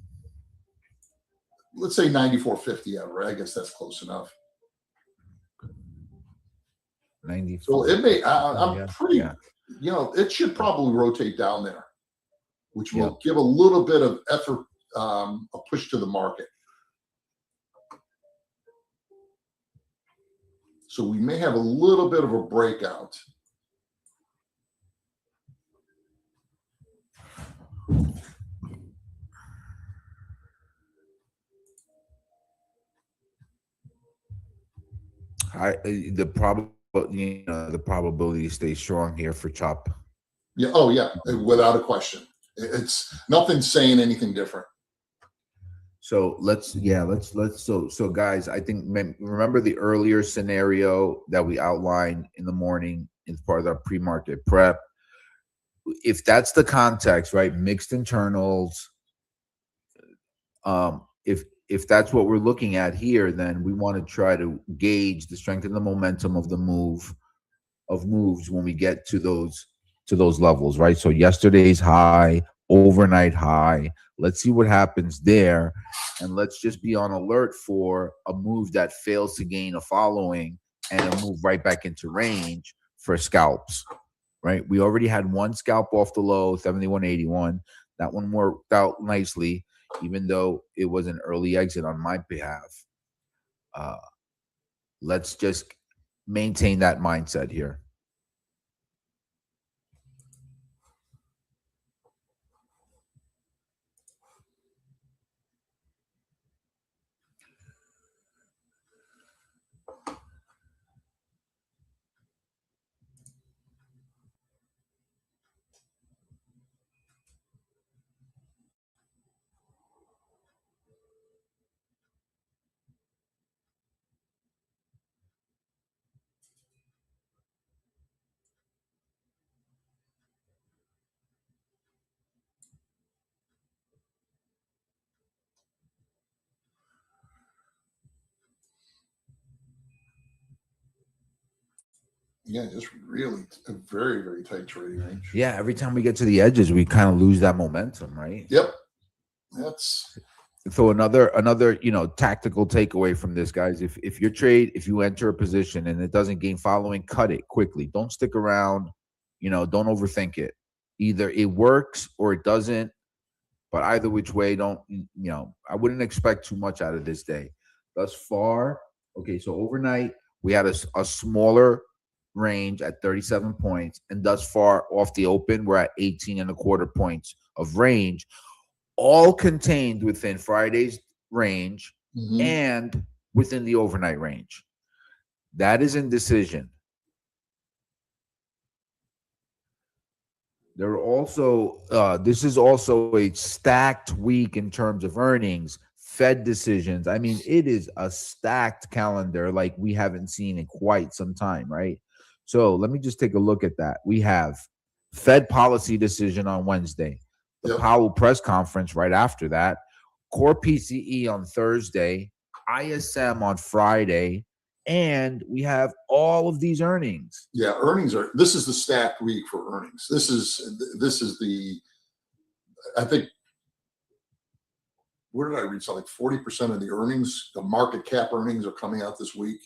Let's say 94.50 average. I guess that's close enough. 94. So it may. I'm pretty. It should probably rotate down there. which will give a little bit of effort, a push to the market. So we may have a little bit of a breakout. The probability stays strong here for chop. Yeah. Oh yeah. Without a question. It's nothing saying anything different. So let's so guys, I think remember the earlier scenario that we outlined in the morning as part of our pre-market prep. If that's the context, right? Mixed internals. If that's what we're looking at here, then we want to try to gauge the strength and the momentum of the moves when we get to those levels, right? So yesterday's high, overnight high. Let's see what happens there, and let's just be on alert for a move that fails to gain a following and a move right back into range for scalps, right? We already had one scalp off the low, 71.81. That one worked out nicely, even though it was an early exit on my behalf. Let's just maintain that mindset here. Yeah, just really a very, very tight trading range. Yeah, every time we get to the edges, we kind of lose that momentum, right? Yep. That's so another tactical takeaway from this, guys. If you enter a position and it doesn't gain following, cut it quickly. Don't stick around. Don't overthink it. Either it works or it doesn't. But either which way, I wouldn't expect too much out of this day. Thus far, okay, so overnight, we had a smaller range at 37 points. And thus far, off the open, we're at 18.25 points of range, all contained within Friday's range and within the overnight range. That is indecision. There are also, this is also a stacked week in terms of earnings, Fed decisions. I mean, it is a stacked calendar like we haven't seen in quite some time, right? So let me just take a look at that. We have Fed policy decision on Wednesday, the Powell press conference right after that, core PCE on Thursday, ISM on Friday, and we have all of these earnings. Yeah, this is the stacked week for earnings. This is the, I think, where did I read something? 40% of the earnings, the market cap earnings, are coming out this week.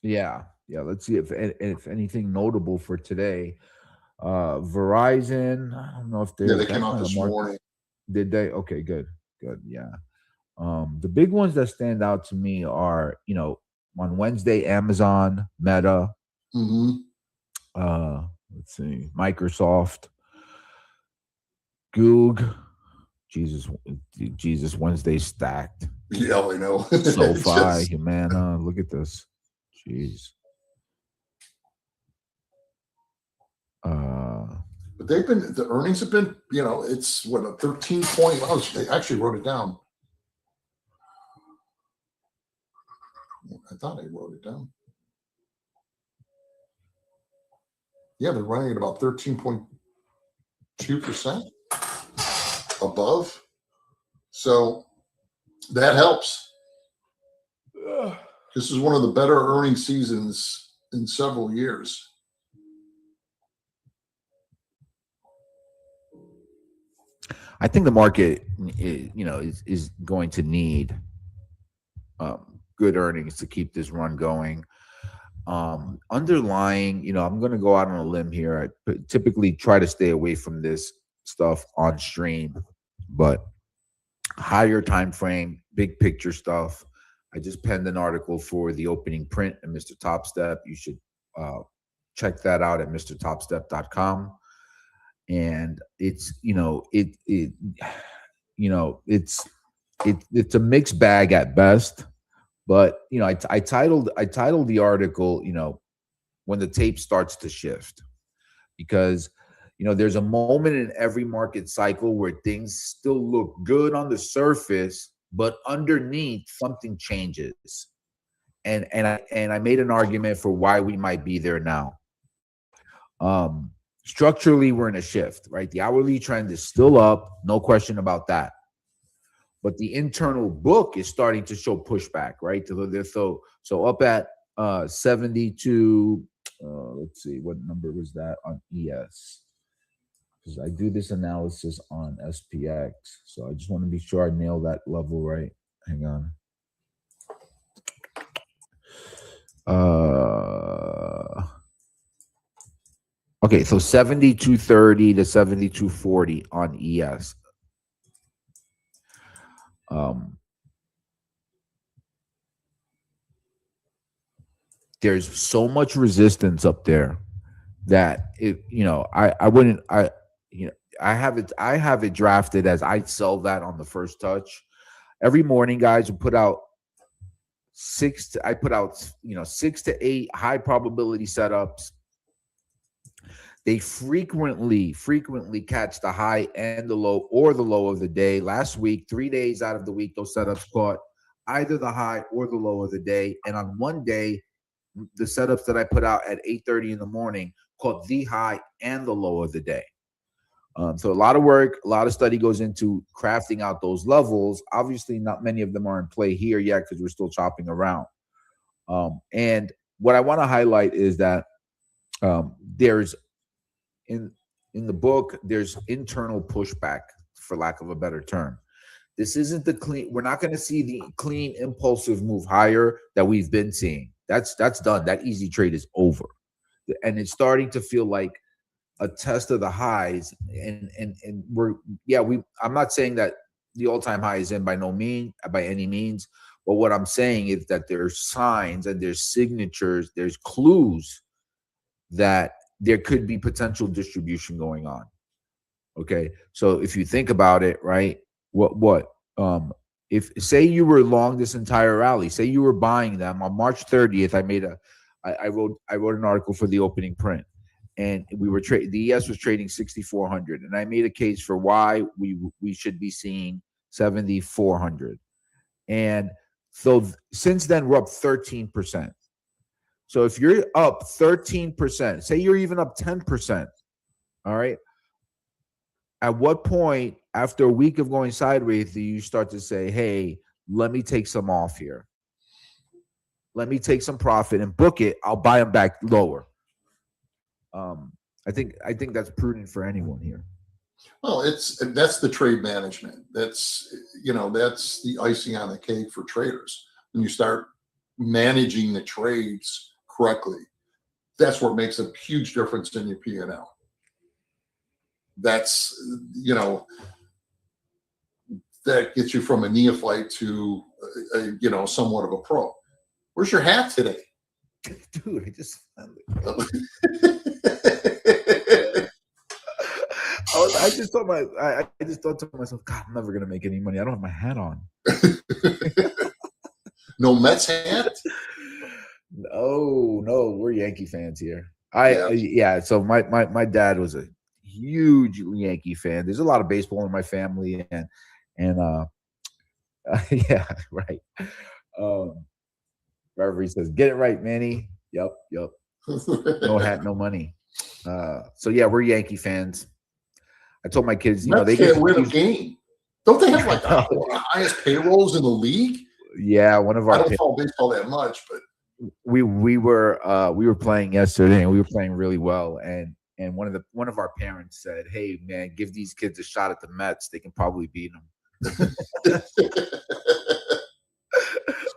Yeah. Let's see if anything notable for today. Verizon, I don't know if they came out this morning. Did they? Okay, good. Yeah. The big ones that stand out to me are, on Wednesday, Amazon, Meta, let's see, Microsoft, Google. Jesus, Wednesday stacked. Yeah, I know. SoFi, Humana, look at this. Jeez. But the earnings have been, it's what, a 13-point. I actually wrote it down. I thought I wrote it down. Yeah, they're running at about 13.2% above. So that helps. This is one of the better earning seasons in several years. I think the market, is going to need good earnings to keep this run going. Underlying, I'm going to go out on a limb here. I typically try to stay away from this stuff on stream, but higher time frame, big picture stuff. I just penned an article for the opening print at Mr. Top Step. You should check that out at mrtopstep.com. And it's it's a mixed bag at best. But I titled the article, when the tape starts to shift, because there's a moment in every market cycle where things still look good on the surface, but underneath something changes. And I made an argument for why we might be there now. Structurally, we're in a shift, right? The hourly trend is still up, no question about that. But the internal book is starting to show pushback, right? So up at 72. Let's see, what number was that on ES? Because I do this analysis on SPX, so I just want to be sure I nail that level right. Hang on. Okay, so 72.30 to 72.40 on ES. There's so much resistance up there that I have it drafted as I'd sell that on the first touch. Every morning, guys, we put out 6 to 8 high probability setups. They frequently catch the high and the low, or the low of the day. Last week, 3 days out of the week, those setups caught either the high or the low of the day. And on one day, the setups that I put out at 8:30 in the morning caught the high and the low of the day. So a lot of work, a lot of study goes into crafting out those levels. Obviously, not many of them are in play here yet because we're still chopping around. And what I want to highlight is that there's in the book, there's internal pushback, for lack of a better term. This isn't the clean. We're not going to see the clean, impulsive move higher that we've been seeing. That's done. That easy trade is over, and it's starting to feel like a test of the highs. And I'm not saying that the all-time high is in by any means, but what I'm saying is that there's signs and there's signatures, there's clues that there could be potential distribution going on. Okay, so if you think about it, right? If say you were long this entire rally, say you were buying them on March 30th, I wrote an article for the opening print, and the ES was trading 6,400, and I made a case for why we should be seeing 7,400, and so since then we're up 13%. So if you're up 13%, say you're even up 10%, all right. At what point, after a week of going sideways, do you start to say, hey, let me take some off here? Let me take some profit and book it. I'll buy them back lower. I think that's prudent for anyone here. Well, that's the trade management. That's the icing on the cake for traders. When you start managing the trades correctly, that's what makes a huge difference in your P&L. That's, that gets you from a neophyte to, somewhat of a pro. Where's your hat today? Dude, I just found it. I just thought to myself, God, I'm never going to make any money. I don't have my hat on. No Mets hat? No, we're Yankee fans here. So my dad was a huge Yankee fan. There's a lot of baseball in my family, and yeah, right. Reverie says, "Get it right, Manny." Yep. No hat, no money. So yeah, we're Yankee fans. I told my kids, they can't win a game. Don't they have like the highest payrolls in the league? Yeah, one of our. I don't follow baseball that much, but we were playing yesterday, and we were playing really well, and one of our parents said, "Hey man, give these kids a shot at the Mets. They can probably beat them."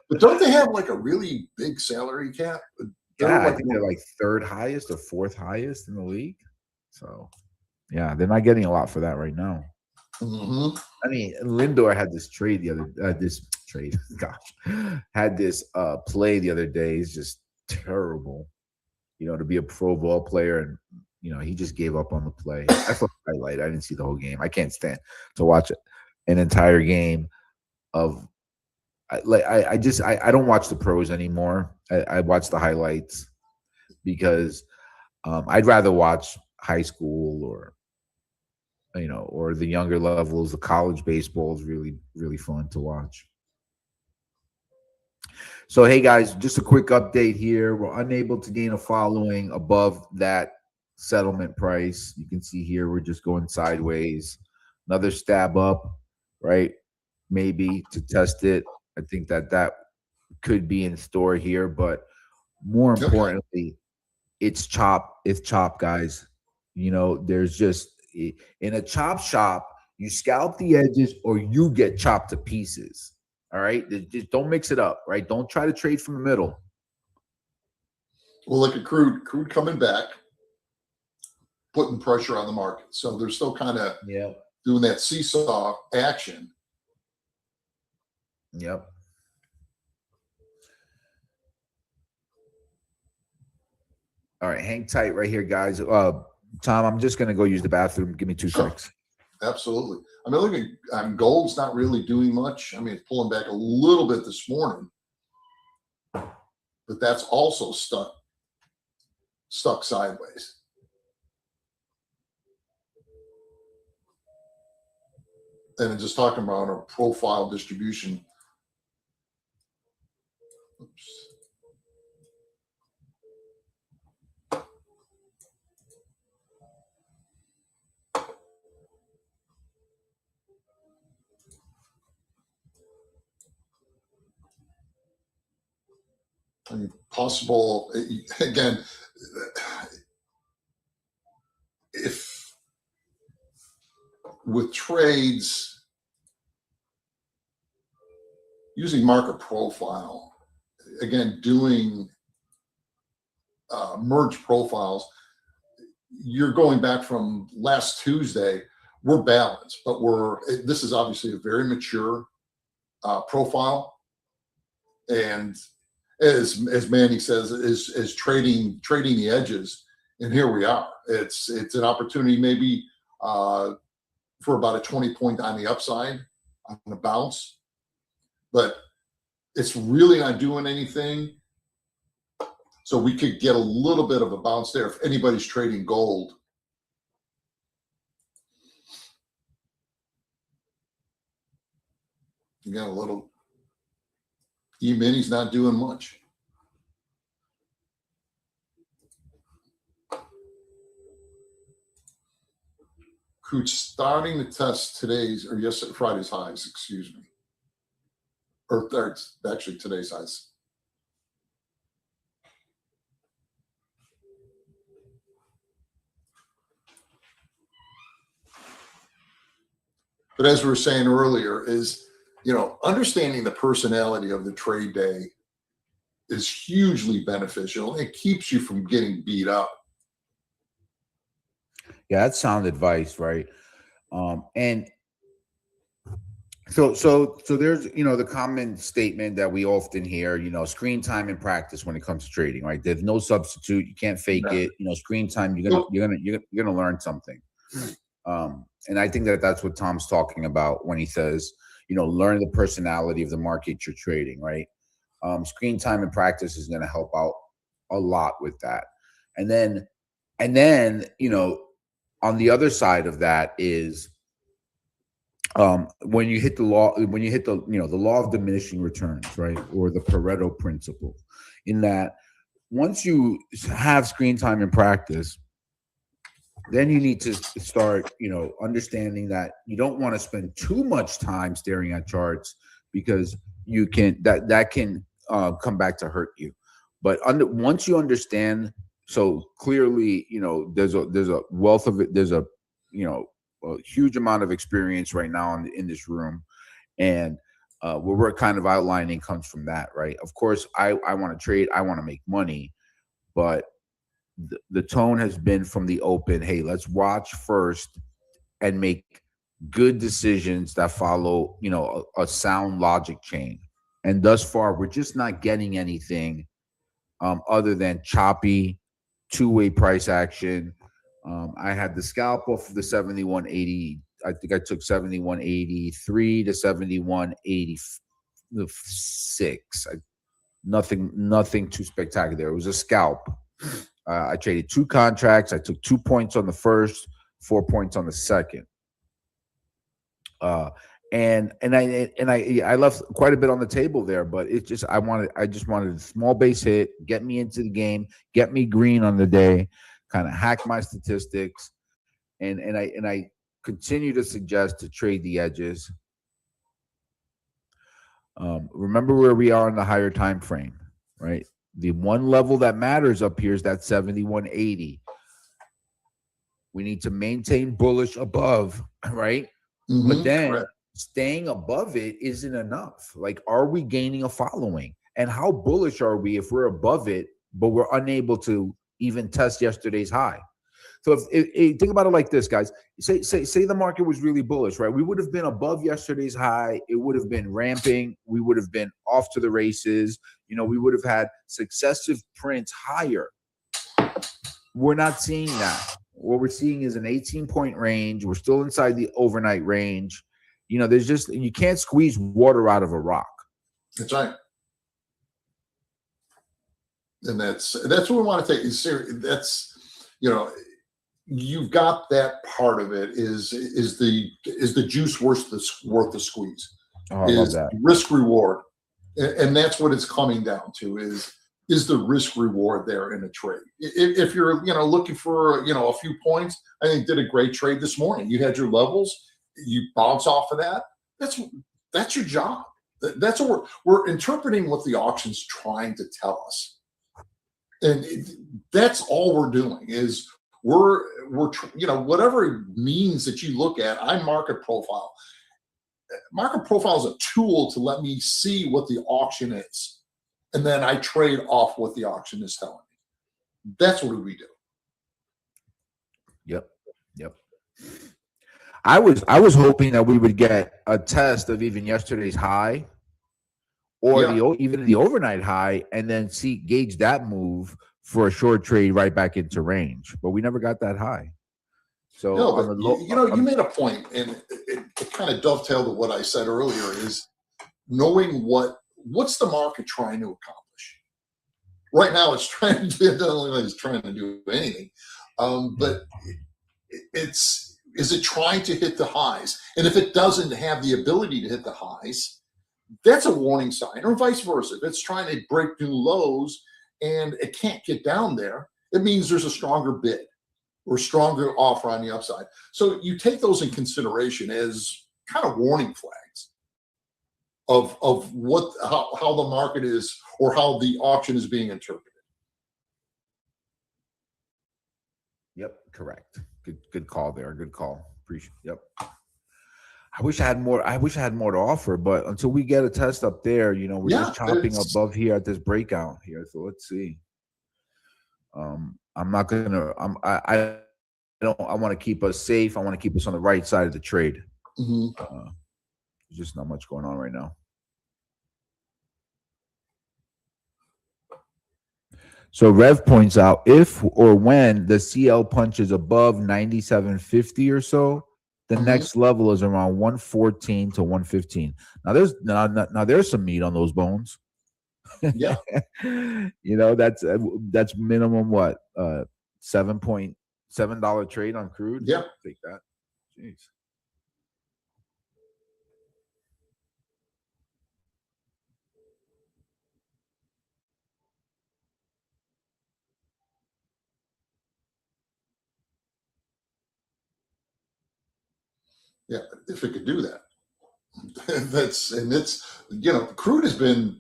But don't they have like a really big salary cap? I think they're like third highest or fourth highest in the league. So Yeah, they're not getting a lot for that right now. Hmm. I mean, Lindor had this trade the other this trade, gosh, had this play the other day. It's just terrible, to be a pro ball player, and he just gave up on the play. I saw the highlight. I didn't see the whole game. I can't stand to watch an entire game of I don't watch the pros anymore. I watch the highlights because I'd rather watch high school or the younger levels. The college baseball is really, really fun to watch. So, hey guys, just a quick update here. We're unable to gain a following above that settlement price. You can see here we're just going sideways. Another stab up, right? Maybe to test it. I think that could be in store here, but more Okay. importantly, it's chop. It's chop, guys. There's just in a chop shop, you scalp the edges or you get chopped to pieces. All right, just don't mix it up. Right, don't try to trade from the middle. Well, look at crude coming back, putting pressure on the market. So they're still kind of Yeah. doing that seesaw action. Yep. All right, hang tight right here, guys. Tom, I'm just gonna go use the bathroom. Give me 2 Sure. seconds. Absolutely. I mean, look at gold's not really doing much. I mean, it's pulling back a little bit this morning, but that's also stuck sideways. And just talking about a profile distribution. Oops. I mean, possible again. If with trades using market profile, again, doing merge profiles, you're going back from last Tuesday. We're balanced, but this is obviously a very mature profile, and as Manny says, is trading the edges, and here we are. It's an opportunity maybe for about a 20 point on the upside on a bounce, but it's really not doing anything. So we could get a little bit of a bounce there if anybody's trading gold. You got a little E-mini's not doing much. Crude starting to test Friday's highs, excuse me. Or actually today's highs. But as we were saying earlier, is understanding the personality of the trade day is hugely beneficial. It keeps you from getting beat up. Yeah, that's sound advice, right? And so there's the common statement that we often hear, screen time in practice when it comes to trading, right? There's no substitute. You can't fake it. Screen time. You're gonna learn something. And I think that's what Tom's talking about when he says, learn the personality of the market you're trading, right? Screen time in practice is going to help out a lot with that. And then, on the other side of that is when you hit the the law of diminishing returns, right? Or the Pareto principle, in that once you have screen time in practice, then you need to start, understanding that you don't want to spend too much time staring at charts because you can that can come back to hurt you. But once you understand, so clearly, there's a wealth of it. There's a huge amount of experience right now in this room, and what we're kind of outlining comes from that, right? Of course, I want to trade, I want to make money, but the tone has been from the open, hey, let's watch first and make good decisions that follow, a sound logic chain. And thus far, we're just not getting anything other than choppy two-way price action. I had the scalp off of the 71.80. I think I took 71.83 to 71.86. Nothing too spectacular. It was a scalp. I traded two contracts. I took 2 points on the first, 4 points on the second. And I left quite a bit on the table there, but I just wanted a small base hit, get me into the game, get me green on the day, kind of hack my statistics, and I continue to suggest to trade the edges. Remember where we are in the higher time frame, right? The one level that matters up here is that 71.80. We need to maintain bullish above, right? But then correct. Staying above it isn't enough. Like, are we gaining a following? And how bullish are we if we're above it, but we're unable to even test yesterday's high? So if think about it like this, guys, say the market was really bullish, right? We would have been above yesterday's high. It would have been ramping. We would have been off to the races. We would have had successive prints higher. We're not seeing that. What we're seeing is an 18-point range. We're still inside the overnight range. There's just, you can't squeeze water out of a rock. That's right. And that's what we want to take seriously. That's, you've got that part of it is the juice worth the squeeze. Oh, I love that. Risk reward. And that's what it's coming down to is the risk reward there in a trade. If you're, looking for, a few points, I think did a great trade this morning. You had your levels, you bounce off of that. That's your job. That's what we're interpreting what the auction's trying to tell us. And that's all we're doing is we're whatever means that you look at, I market profile. Market profile is a tool to let me see what the auction is. And then I trade off what the auction is telling me. That's what we do. Yep. I was hoping that we would get a test of even yesterday's high or even the overnight high, and then gauge that move for a short trade right back into range. But we never got that high. So you made a point, and it kind of dovetailed to what I said earlier, is knowing what's the market trying to accomplish. Right now, it's trying to do anything, but is it trying to hit the highs? And if it doesn't have the ability to hit the highs, that's a warning sign, or vice versa. If it's trying to break new lows and it can't get down there, it means there's a stronger bid or stronger offer on the upside. So you take those in consideration as kind of warning flags of how the market is, or how the auction is being interpreted. Yep, correct. Good call there. Good call. Appreciate. Yep. I wish I had more to offer, but until we get a test up there, we're just chopping above here at this breakout here. So let's see. I'm not gonna. I want to keep us safe. I want to keep us on the right side of the trade. Mm-hmm. There's just not much going on right now. So Rev points out, if or when the CL punches above 97.50 or so, the next level is around 114 to 115. Now there's some meat on those bones. Yeah. That's minimum what? $7.7 trade on crude. Yeah. Take that. Jeez. Yeah, if it could do that. Crude has been,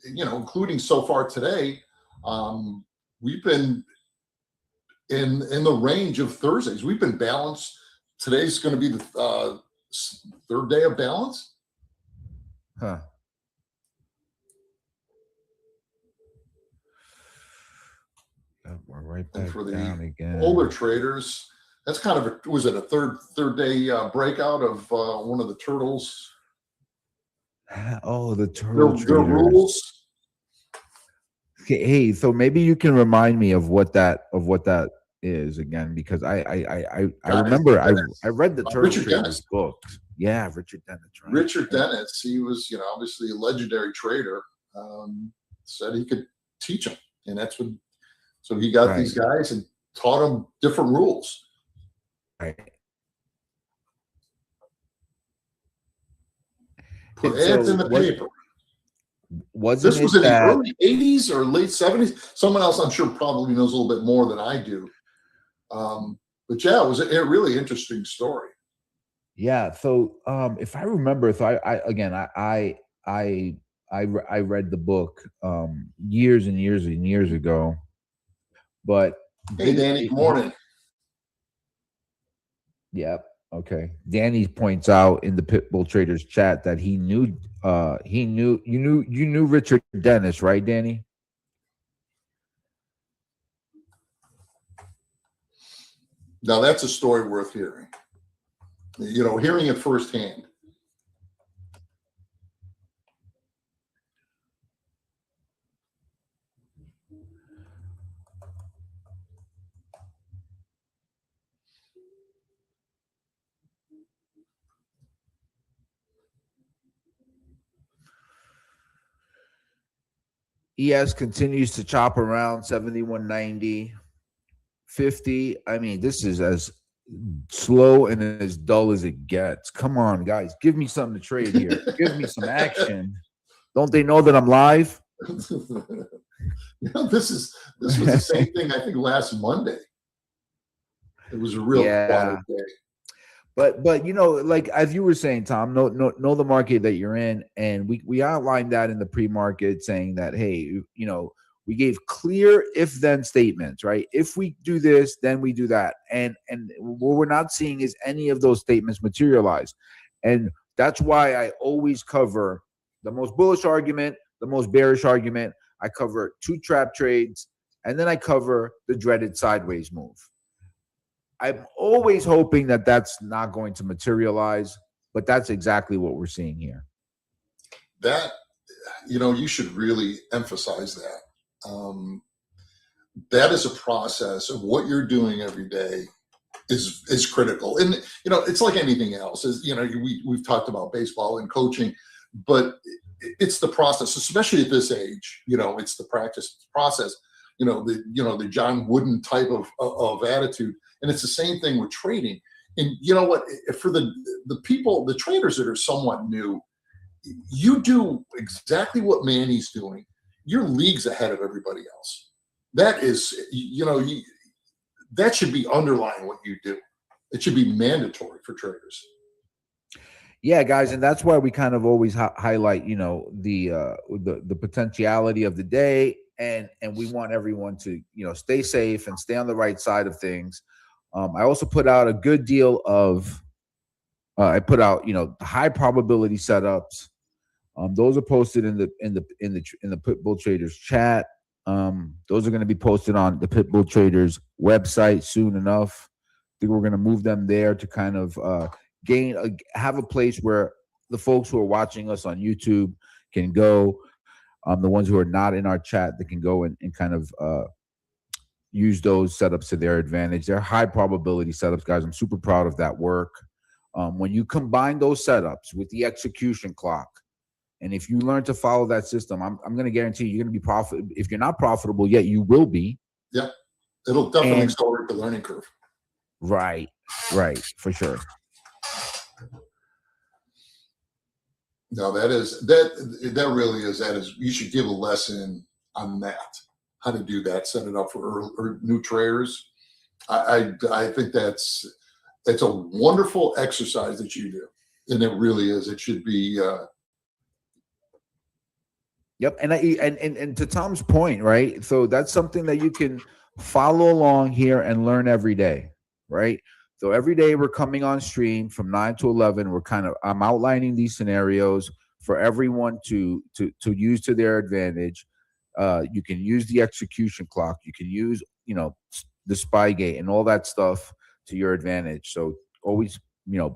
including so far today, we've been in the range of Thursdays. We've been balanced. Today's going to be the third day of balance. Huh. We're right And back for the down again. older traders, that's kind of was it a third day breakout of one of the turtles? Oh, the turtle Their traders. rules. Okay, hey, so maybe you can remind me of what that is again, because I Guys, remember I read the turtle Richard traders Dennis. books. Yeah, Richard Dennis, right? Richard Dennis, he was, obviously a legendary trader. Said he could teach them, and that's what. So he got these guys and taught them different rules. Right. Put ads in the paper. Wasn't this was it in the that early 80s or late 70s? Someone else, I'm sure, probably knows a little bit more than I do. But yeah, it was a really interesting story. Yeah. So if I remember, so I read the book years and years and years ago, but Hey, Danny, good morning. Yep. Okay. Danny points out in the Pitbull Traders chat that you knew Richard Dennis, right, Danny? Now that's a story worth hearing. Hearing it firsthand. ES continues to chop around 71.90, 50. I mean, this is as slow and as dull as it gets. Come on, guys, give me something to trade here. Give me some action. Don't they know that I'm live? This was the same thing I think last Monday. It was a real quiet day. But like as you were saying, Tom, know the market that you're in, and we outlined that in the pre-market, saying that, hey, we gave clear if-then statements, right? If we do this, then we do that, and what we're not seeing is any of those statements materialize, and that's why I always cover the most bullish argument, the most bearish argument. I cover two trap trades, and then I cover the dreaded sideways move. I'm always hoping that that's not going to materialize, but that's exactly what we're seeing here. That, you should really emphasize that. That is a process of what you're doing every day is critical. And, it's like anything else. We've talked about baseball and coaching, but it's the process, especially at this age. It's the practice process. The John Wooden type of attitude. And it's the same thing with trading. And you know what? For the people, the traders that are somewhat new, you do exactly what Manny's doing. You're leagues ahead of everybody else. That is, that should be underlying what you do. It should be mandatory for traders. Yeah, guys, and that's why we kind of always highlight, the potentiality of the day, and we want everyone to, stay safe and stay on the right side of things. I also put out a good deal of, high probability setups. Those are posted in the Pitbull Traders chat. Those are going to be posted on the Pitbull Traders website soon enough. I think we're going to move them there to kind of have a place where the folks who are watching us on YouTube can go. The ones who are not in our chat, they can go and kind of use those setups to their advantage. They're high probability setups, guys. I'm super proud of that work. When you combine those setups with the execution clock, and if you learn to follow that system, I'm going to guarantee you're going to be profitable. If you're not profitable yet, you will be. Yeah, it'll definitely accelerate the learning curve. Right, for sure. No, that really is. You should give a lesson on that, how to do that, set it up for new traders. I think that's a wonderful exercise that you do, and it really is. It should be. Yep, and to Tom's point, right? So that's something that you can follow along here and learn every day, right? So every day we're coming on stream from 9 to 11. I'm outlining these scenarios for everyone to use to their advantage. You can use the execution clock. You can use the Spygate and all that stuff to your advantage. So always,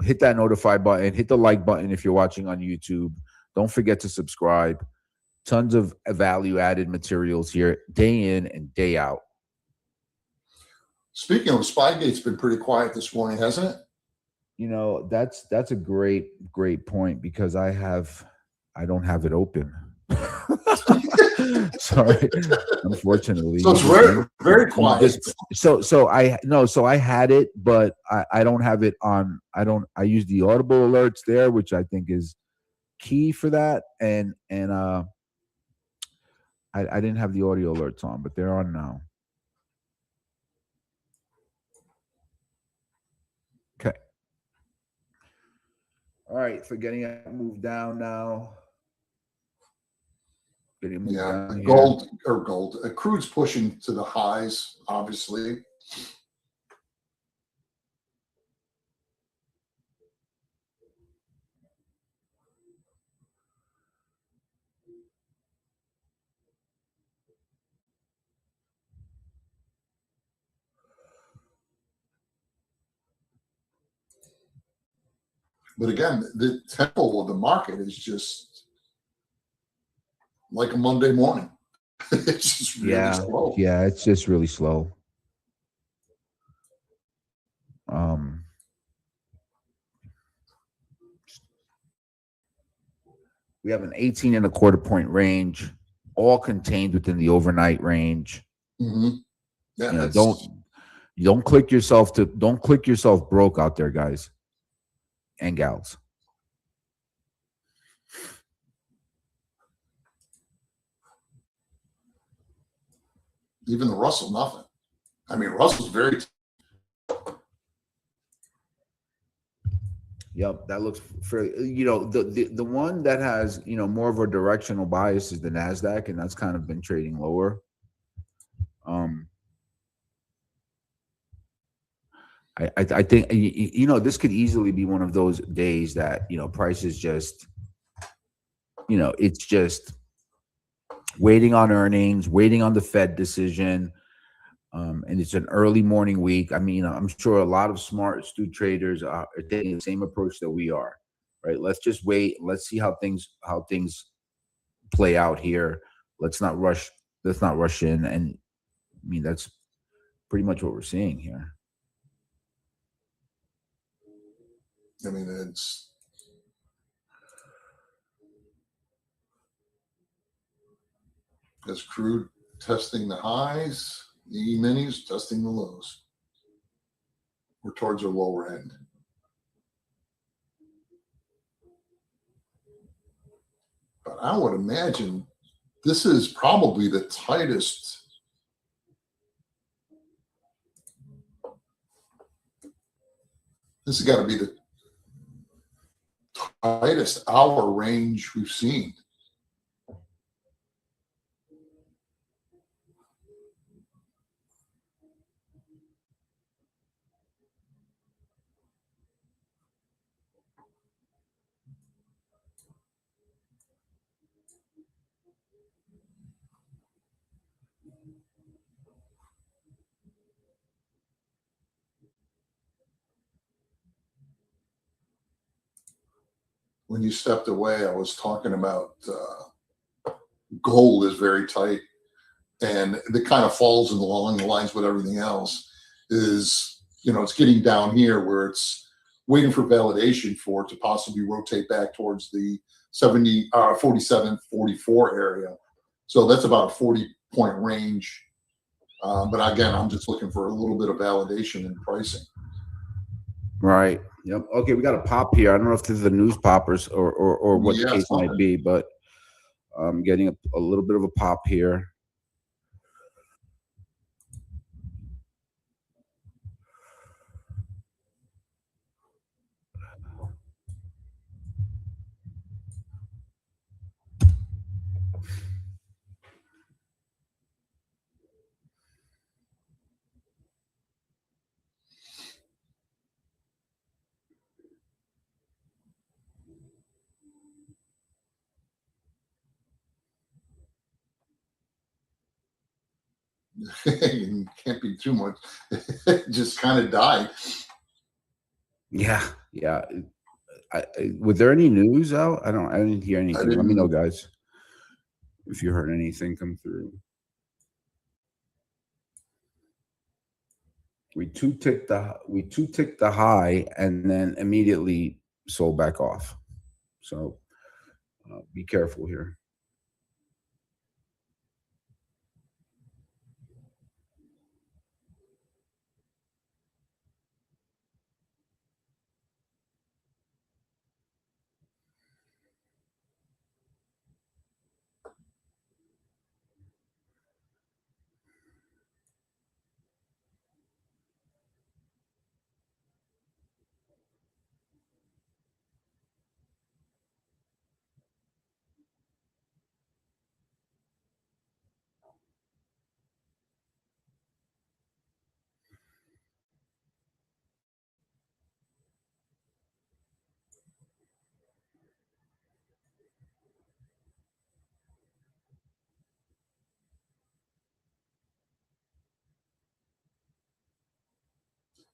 hit that notify button, hit the like button if you're watching on YouTube. Don't forget to subscribe. Tons of value added materials here, day in and day out. Speaking of Spygate's been pretty quiet this morning, hasn't it? That's a great point because I don't have it open. Sorry, unfortunately. So it's very, very quiet. So I had it, but I don't have it on. I use the audible alerts there, which I think is key for that. And I didn't have the audio alerts on, but they're on now. Okay. All right, so getting it moved down now. Gold. Crude's pushing to the highs, obviously. But again, the tempo of the market is just like a Monday morning. It's just really slow. Yeah, it's just really slow. We have an 18.25 point range, all contained within the overnight range. Mm-hmm. Yeah, don't click yourself broke out there, guys and gals. Even the Russell, nothing. I mean, Russell's very. Yep, that looks fairly. The one that has more of a directional bias is the Nasdaq, and that's kind of been trading lower. I think this could easily be one of those days that prices just it's just waiting on earnings, waiting on the Fed decision. And it's an early morning week. I mean, I'm sure a lot of smart, astute traders are taking the same approach that we are, right? Let's just wait. Let's see how things play out here. Let's not rush in. And I mean, that's pretty much what we're seeing here. I mean, it's crude testing the highs, the E-minis testing the lows. We're towards our lower end. But I would imagine this is probably the tightest. This has got to be the tightest hour range we've seen. When you stepped away, I was talking about gold is very tight, and it kind of falls along the lines with everything else. Is it's getting down here where it's waiting for validation for it to possibly rotate back towards the 47, 44 area. So that's about a 40-point range. But again, I'm just looking for a little bit of validation in pricing. Right. Yep. Okay, we got a pop here. I don't know if this is a news poppers or what the case might be, but I'm getting a little bit of a pop here. Can't be too much. It just kind of died. Yeah, yeah. Was there any news out? I didn't hear I anything. Let me know, didn't. guys, if you heard anything come through. We two ticked the high and then immediately sold back off. So be careful here.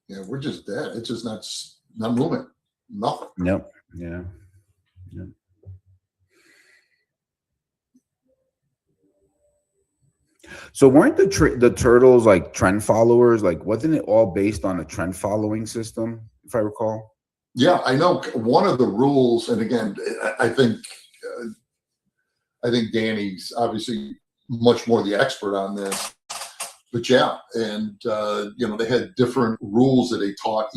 Yeah, we're just dead. It's just not moving. Nothing. Yep. Yeah. Yep. So weren't the turtles like trend followers? Like, wasn't it all based on a trend following system, if I recall? Yeah, I know one of the rules, and again, uh, I think Danny's obviously much more the expert on this. But yeah, and they had different rules that they taught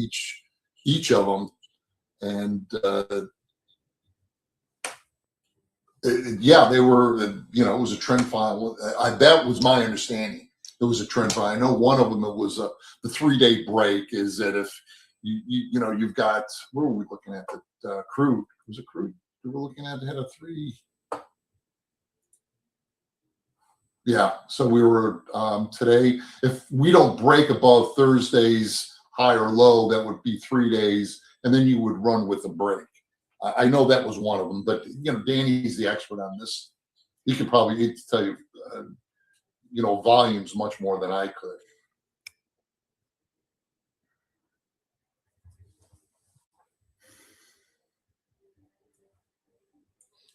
each of them, and yeah, they were. It was a trend file. That was my understanding. It was a trend file. I know one of them. It was the 3-day break. Is that if you've got, what were we looking at? The crude, was it crude? We were looking at, it had a 3. Yeah, so we were today. If we don't break above Thursday's high or low, that would be 3 days, and then you would run with a break. I know that was one of them, but Danny's the expert on this. He could probably tell you, volumes much more than I could.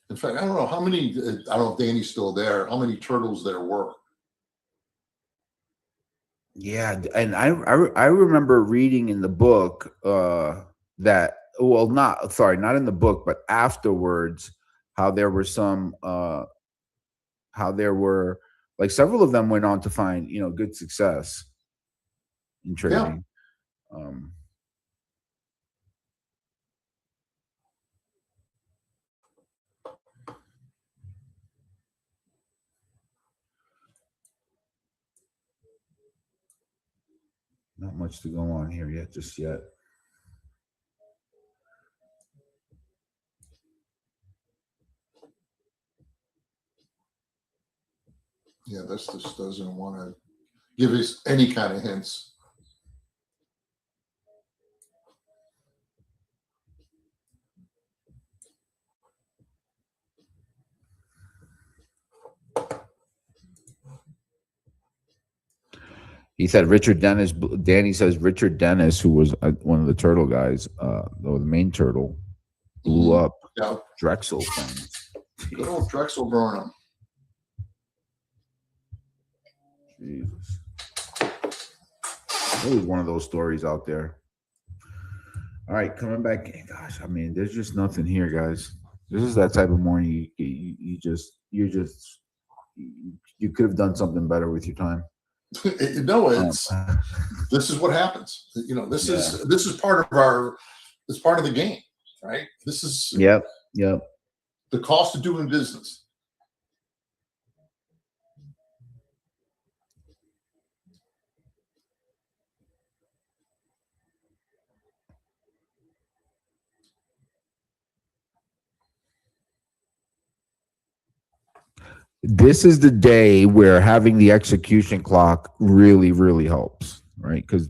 In fact, I don't know how many. I don't know if Danny's still there. How many turtles there were? Yeah, and I remember reading in the book that, well, not in the book, but afterwards, how there were some how there were, like, several of them went on to find good success in Yeah, trading. Um, Not much to go on here yet, just yet. yeah. This just doesn't want to give us any kind of hints. He said Richard Dennis. Danny says Richard Dennis, who was one of the turtle guys, or the main turtle, blew up Yeah, Drexel funds. good old Drexel Burnham. Jesus. Always one of those stories out there. All right, coming back. Gosh, I mean, there's just nothing here, guys. This is that type of morning. You could have done something better with your time. No, this is what happens. This is part of it's part of the game, right? This is Yep. the cost of doing business. This is the day where having the execution clock really, really helps, right? Because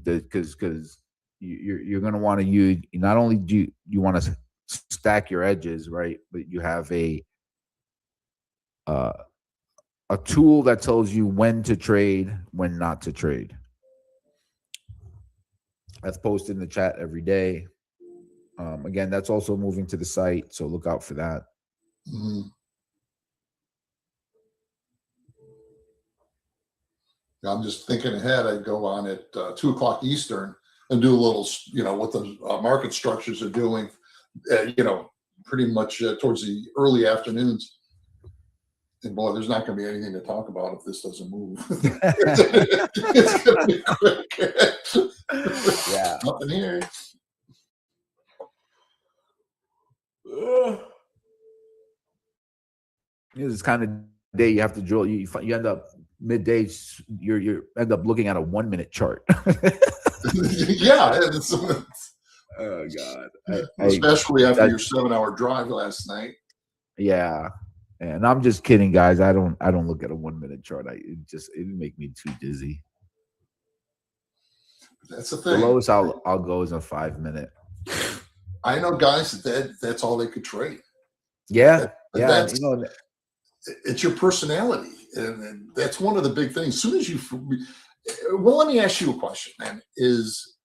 you're going to want to use, not only do you want to stack your edges, right, but you have a a tool that tells you when to trade, when not to trade. That's posted in the chat every day. Again, that's also moving to the site, so look out for that. Mm-hmm. I'm just thinking ahead. I'd go on at 2 o'clock Eastern and do a little, what the market structures are doing, pretty much towards the early afternoons. And boy, there's not going to be anything to talk about if this doesn't move. It's going to be quick. Yeah. Nothing here. This kind of day you have to drill. You end up midday. You end up looking at a 1 minute chart. Yeah. Oh God. Especially after your 7-hour drive last night. Yeah. And I'm just kidding, guys. I don't look at a 1 minute chart. It make me too dizzy. That's the thing. The lowest I'll go is a 5 minute. I know guys that's all they could trade. Yeah. That's, it's your personality. And that's one of the big things. As soon as let me ask you a question, man, is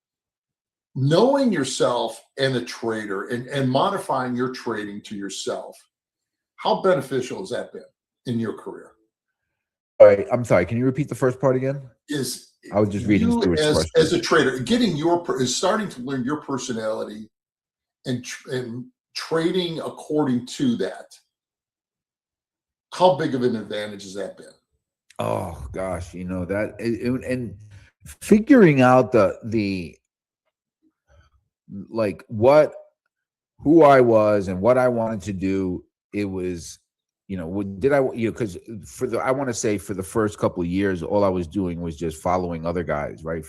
knowing yourself and a trader and modifying your trading to yourself, how beneficial has that been in your career? All right, I'm sorry. Can you repeat the first part again? I was just reading Stuart's question. As a trader, starting to learn your personality and trading according to that. How big of an advantage has that been? Oh gosh, that and figuring out the like who I was and what I wanted to do. It was, because I want to say for the first couple of years, all I was doing was just following other guys, right?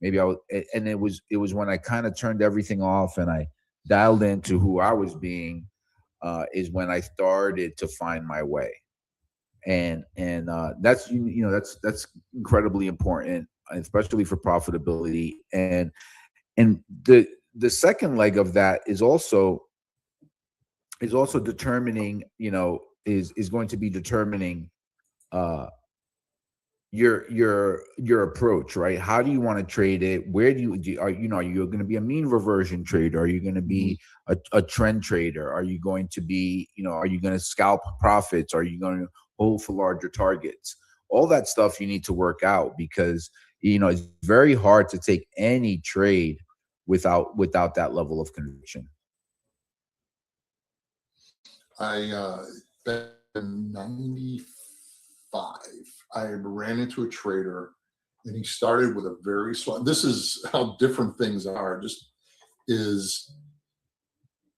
Maybe and it was when I kind of turned everything off and I dialed into who I was being, is when I started to find my way. And that's that's incredibly important, especially for profitability. And the second leg of that is also determining, is going to be determining your approach, right? How do you want to trade it? Where are you going to be a mean reversion trader? Are you going to be a trend trader? Are you going to be, are you going to scalp profits? Are you going to hold for larger targets? All that stuff you need to work out, because it's very hard to take any trade without that level of conviction. Back in 95, I ran into a trader and he started with a very small, this is how different things are,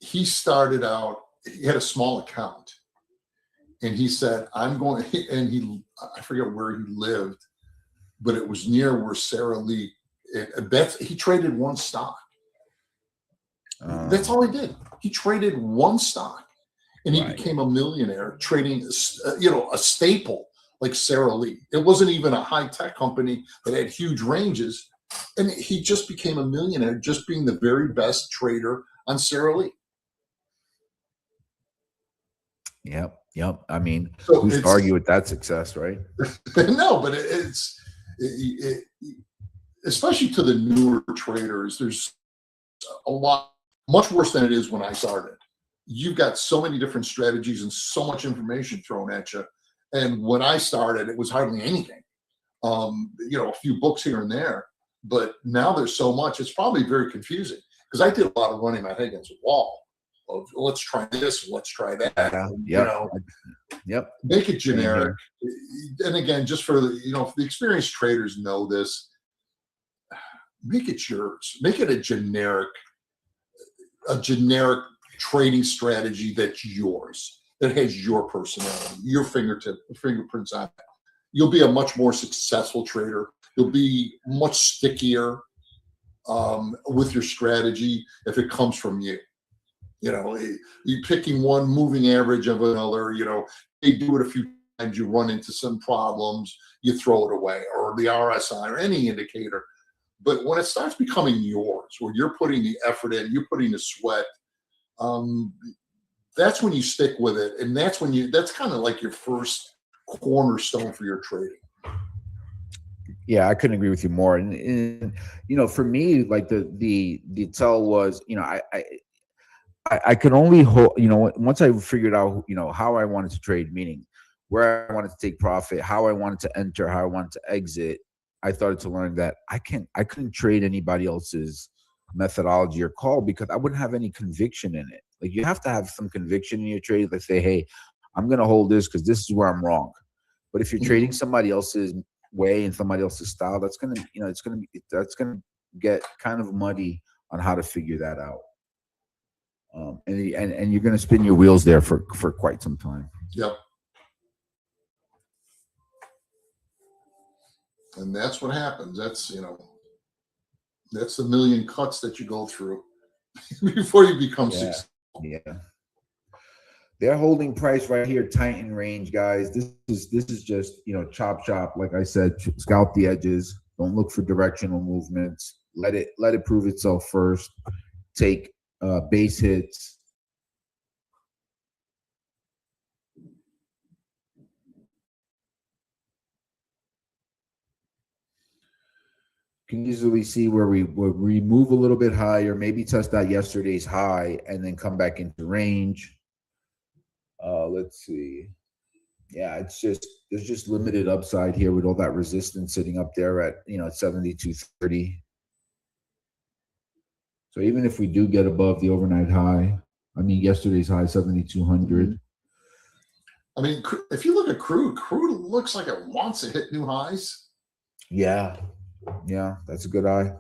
he started out, he had a small account and he said, I forget where he lived, but it was near where Sarah Lee, he traded one stock. That's all he did. He traded one stock. And he became a millionaire trading, a staple like Sarah Lee. It wasn't even a high-tech company that had huge ranges. And he just became a millionaire just being the very best trader on Sarah Lee. Yep. I mean, who's to argue with that success, right? No, but it's especially to the newer traders, there's a lot, much worse than it is when I started. You've got so many different strategies and so much information thrown at you. And when I started, it was hardly anything. A few books here and there. But now there's so much, it's probably very confusing. Because I did a lot of running my head against a wall of let's try this, let's try that. Yep. Make it generic. And again, just for the experienced traders know this, make it yours. Make it a generic trading strategy that's yours, that has your personality, your fingerprints on it. You'll be a much more successful trader. You'll be much stickier with your strategy if it comes from you. You picking one moving average of another, you do it a few times, you run into some problems, you throw it away, or the RSI or any indicator. But when it starts becoming yours, where you're putting the effort in, you're putting the sweat, that's when you stick with it. And that's kind of like your first cornerstone for your trading. Yeah, I couldn't agree with you more. And you know, for me, like the tell was, you know, I could only hold, you know, once I figured out, you know, how I wanted to trade, meaning where I wanted to take profit, how I wanted to enter, how I wanted to exit, I started to learn that I couldn't trade anybody else's methodology or call because I wouldn't have any conviction in it. Like you have to have some conviction in your trade. Like say, hey, I'm going to hold this because this is where I'm wrong. But if you're trading somebody else's way and somebody else's style, that's going to, you know, that's going to get kind of muddy on how to figure that out. And you're going to spin your wheels there for quite some time. Yep. And that's what happens. That's, you know, that's the million cuts that you go through before you become successful. Yeah. They're holding price right here, tight in range, guys. This is just, you know, chop. Like I said, scalp the edges. Don't look for directional movements. Let it prove itself first. Take base hits. Can easily see where we move a little bit higher, maybe test that yesterday's high, and then come back into range. Let's see. Yeah, there's just limited upside here with all that resistance sitting up there at, you know, 72.30. So even if we do get above the overnight high, I mean yesterday's high 7,200. I mean, if you look at crude looks like it wants to hit new highs. Yeah, that's a good eye.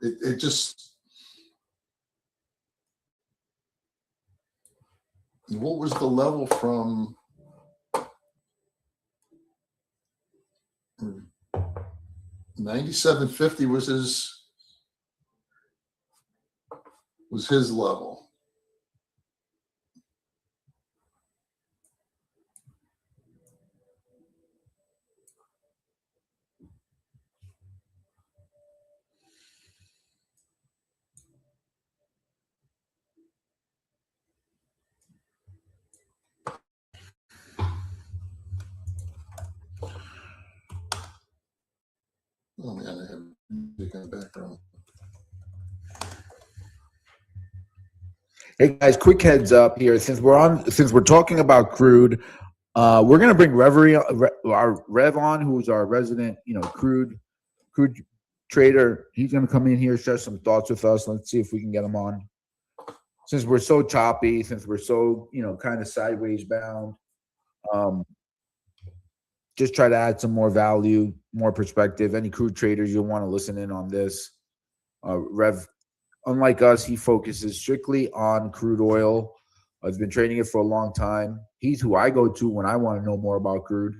It just, what was the level from 97.50 was his level. Oh man, I have music in the background. Hey guys, quick heads up here. Since we're talking about crude, we're gonna bring our Rev on, who's our resident, you know, crude trader. He's gonna come in here, share some thoughts with us. Let's see if we can get him on. Since we're so choppy, since we're so, you know, kind of sideways bound, just try to add some more value, more perspective. Any crude traders, you'll want to listen in on this. Rev, unlike us, he focuses strictly on crude oil. He's been trading it for a long time. He's who I go to when I want to know more about crude.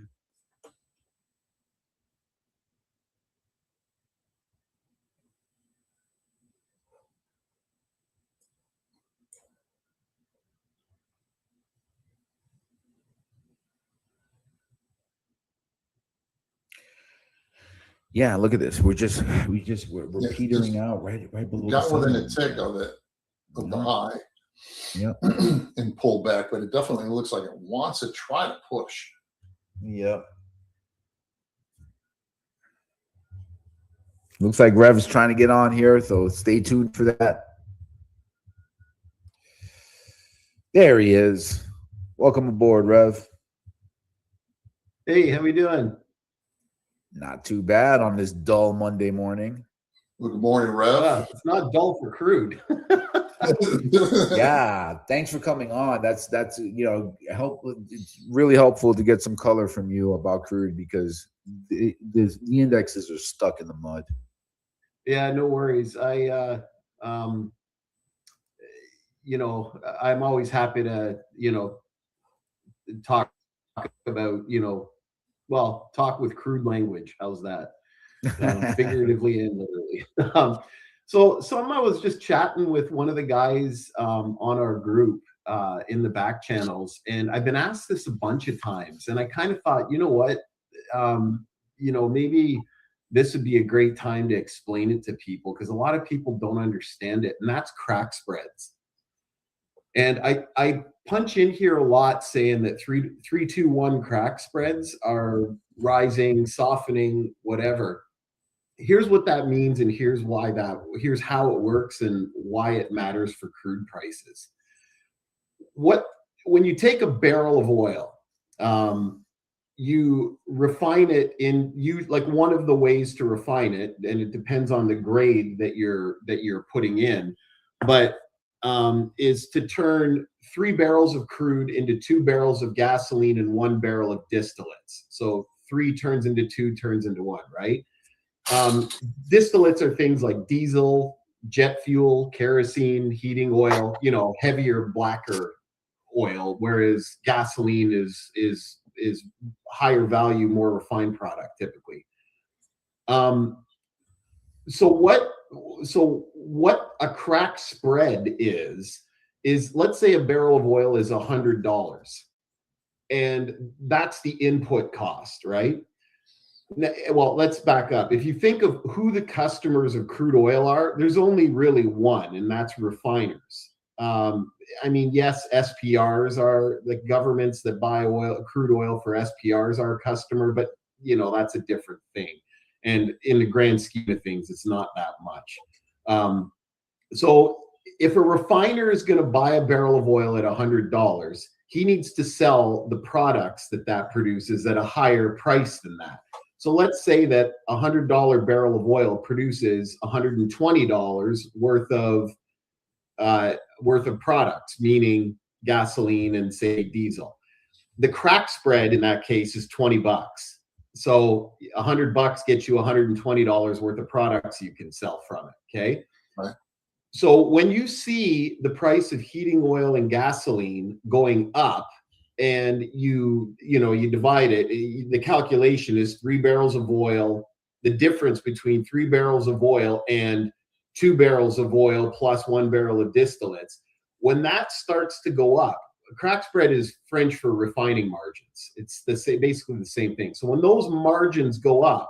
Yeah, look at this. We're petering out right below. Got within a tick of it, of the high. Yeah. And pull back, but it definitely looks like it wants to try to push. Yep. Looks like Rev is trying to get on here, so stay tuned for that. There he is. Welcome aboard, Rev. Hey, how we doing? Not too bad on this dull Monday morning. Good morning, Rev. It's not dull for crude. Yeah, thanks for coming on. That's you know, it's really helpful to get some color from you about crude because the indexes are stuck in the mud. Yeah, no worries. You know, I'm always happy to, you know, talk about, you know, well, talk with crude language. How's that? Figuratively and literally. So I was just chatting with one of the guys on our group in the back channels, and I've been asked this a bunch of times, and I kind of thought, you know what, you know, maybe this would be a great time to explain it to people because a lot of people don't understand it, and that's crack spreads. And I punch in here a lot saying that 3-2-1 crack spreads are rising, softening, whatever. Here's what that means, and here's how it works and why it matters for crude prices. When you take a barrel of oil, you refine it like one of the ways to refine it, and it depends on the grade that you're putting in, but is to turn 3 barrels of crude into 2 barrels of gasoline and 1 barrel of distillates. So 3 turns into 2 turns into 1, right? Distillates are things like diesel, jet fuel, kerosene, heating oil, heavier, blacker oil, whereas gasoline is higher value, more refined product typically. So what a crack spread is let's say a barrel of oil is $100, and that's the input cost, right? Well, let's back up. If you think of who the customers of crude oil are, there's only really one, and that's refiners. Yes, SPRs are the governments that buy crude oil for SPRs are a customer, but that's a different thing. And in the grand scheme of things, it's not that much. So if a refiner is going to buy a barrel of oil at $100, he needs to sell the products that produces at a higher price than that. So let's say that a $100 barrel of oil produces $120 worth of products, meaning gasoline and say diesel. The crack spread in that case is $20. So $100 gets you $120 worth of products you can sell from it. Okay. Right. So when you see the price of heating oil and gasoline going up, and you divide it, the calculation is 3 barrels of oil. The difference between 3 barrels of oil and 2 barrels of oil plus 1 barrel of distillates, when that starts to go up, crack spread is French for refining margins. It's basically the same thing. So when those margins go up,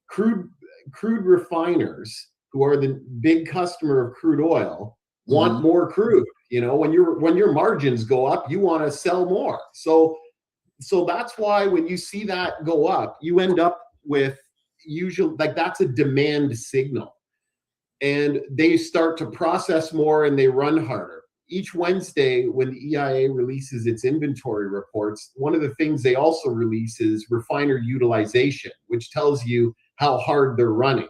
crude refiners, who are the big customer of crude oil, want more crude. When your margins go up, you want to sell more. So that's why when you see that go up, you end up with usually that's a demand signal, and they start to process more and they run harder. Each Wednesday, when the EIA releases its inventory reports, one of the things they also release is refiner utilization, which tells you how hard they're running.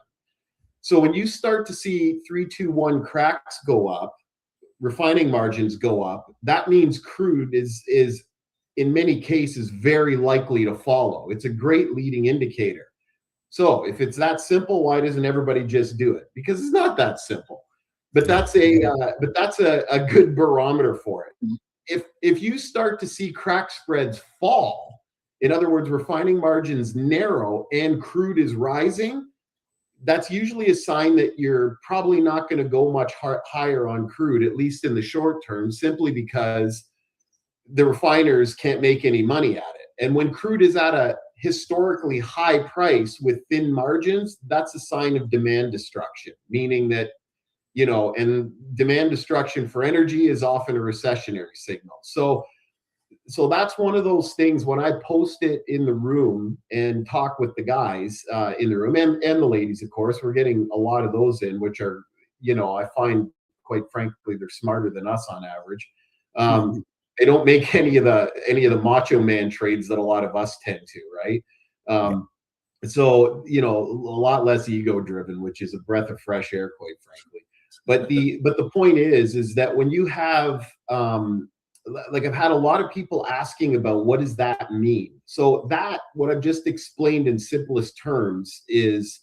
So when you start to see 3-2-1 cracks go up, refining margins go up, that means crude is in many cases very likely to follow. It's a great leading indicator. So if it's that simple, why doesn't everybody just do it? Because it's not that simple. But that's a good barometer for it. If you start to see crack spreads fall, in other words, refining margins narrow and crude is rising, that's usually a sign that you're probably not going to go much higher on crude, at least in the short term, simply because the refiners can't make any money at it. And when crude is at a historically high price with thin margins, that's a sign of demand destruction, meaning that, and demand destruction for energy is often a recessionary signal. So that's one of those things. When I post it in the room and talk with the guys in the room and the ladies, of course, we're getting a lot of those in, which are, I find, quite frankly, they're smarter than us on average. They don't make any of the macho man trades that a lot of us tend to, right? So, a lot less ego driven, which is a breath of fresh air, quite frankly. But the point is that when you have I've had a lot of people asking about what does that mean. So what I've just explained in simplest terms is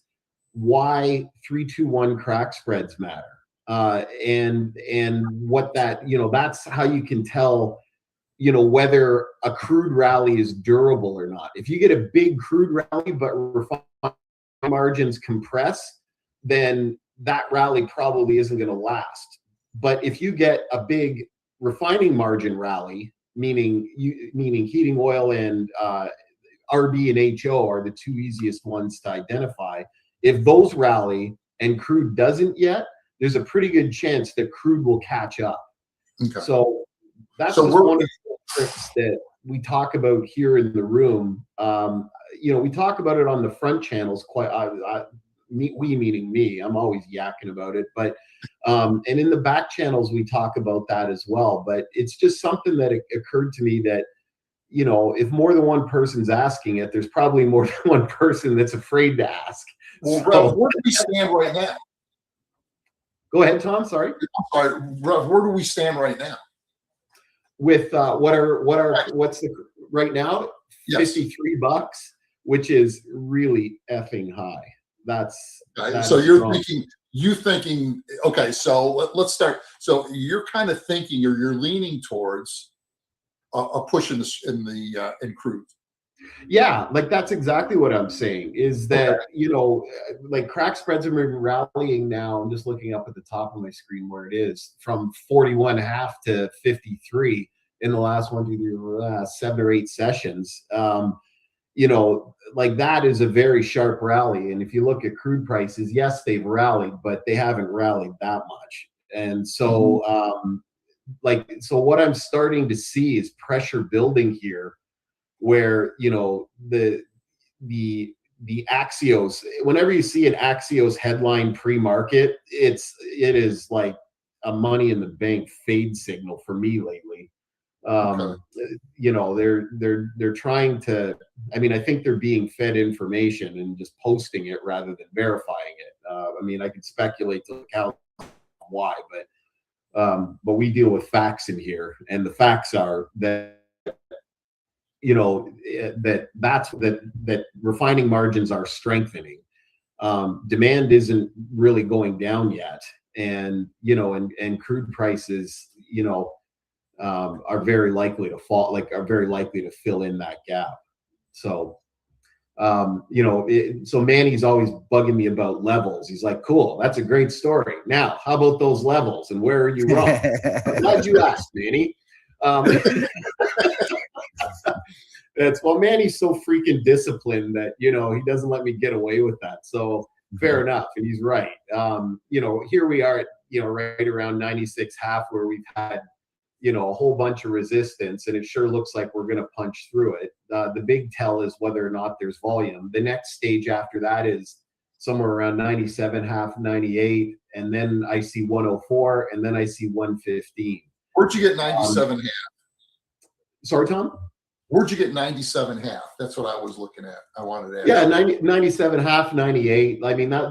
why 3-2-1 crack spreads matter. And what that's how you can tell, whether a crude rally is durable or not. If you get a big crude rally, but refining margins compress, then that rally probably isn't going to last. But if you get a big refining margin rally, meaning heating oil and RB and HO are the two easiest ones to identify. If those rally and crude doesn't yet, there's a pretty good chance that crude will catch up. Okay. So that's So just we're- one of the tricks that we talk about here in the room. We talk about it on the front channels quite. We meaning me. I'm always yakking about it, but and in the back channels we talk about that as well. But it's just something that occurred to me that, if more than one person's asking it, there's probably more than one person that's afraid to ask. Well, So, Rev, where do we stand right now? go ahead, Tom. Sorry. I'm sorry, Rev, where do we stand right now? With what's the right now? Yes. $53, which is really effing high. That's So you're strong. thinking. Okay, so let's start. So you're kind of thinking, or you're leaning towards a push in crude. Yeah, like that's exactly what I'm saying, is that, like crack spreads are rallying now. I'm just looking up at the top of my screen where it is, from 41.5 to 53 in the last 7 or 8 sessions. Like that is a very sharp rally. And if you look at crude prices, yes, they've rallied, but they haven't rallied that much. And so, so what I'm starting to see is pressure building here, where the Axios, whenever you see an Axios headline pre-market, it is like a money in the bank fade signal for me lately. Okay. They're trying to, I think they're being fed information and just posting it rather than verifying it. I could speculate to how why, but we deal with facts in here, and the facts are that that refining margins are strengthening. Demand isn't really going down yet, and crude prices are very likely to fall, are very likely to fill in that gap. So so Manny's always bugging me about levels. He's like, cool, that's a great story. Now, how about those levels, and where are you wrong? I'm glad you asked, Manny. Manny's so freaking disciplined that, he doesn't let me get away with that. So fair enough. And he's right. Here we are at, right around 96.5, where we've had, a whole bunch of resistance, and it sure looks like we're going to punch through it. The big tell is whether or not there's volume. The next stage after that is somewhere around 97.5, 98. And then I see 104, and then I see 115. Where'd you get 97.5? Sorry, Tom? Where'd you get 97.5? That's what I was looking at. I wanted to ask. Yeah, 97.5, 98.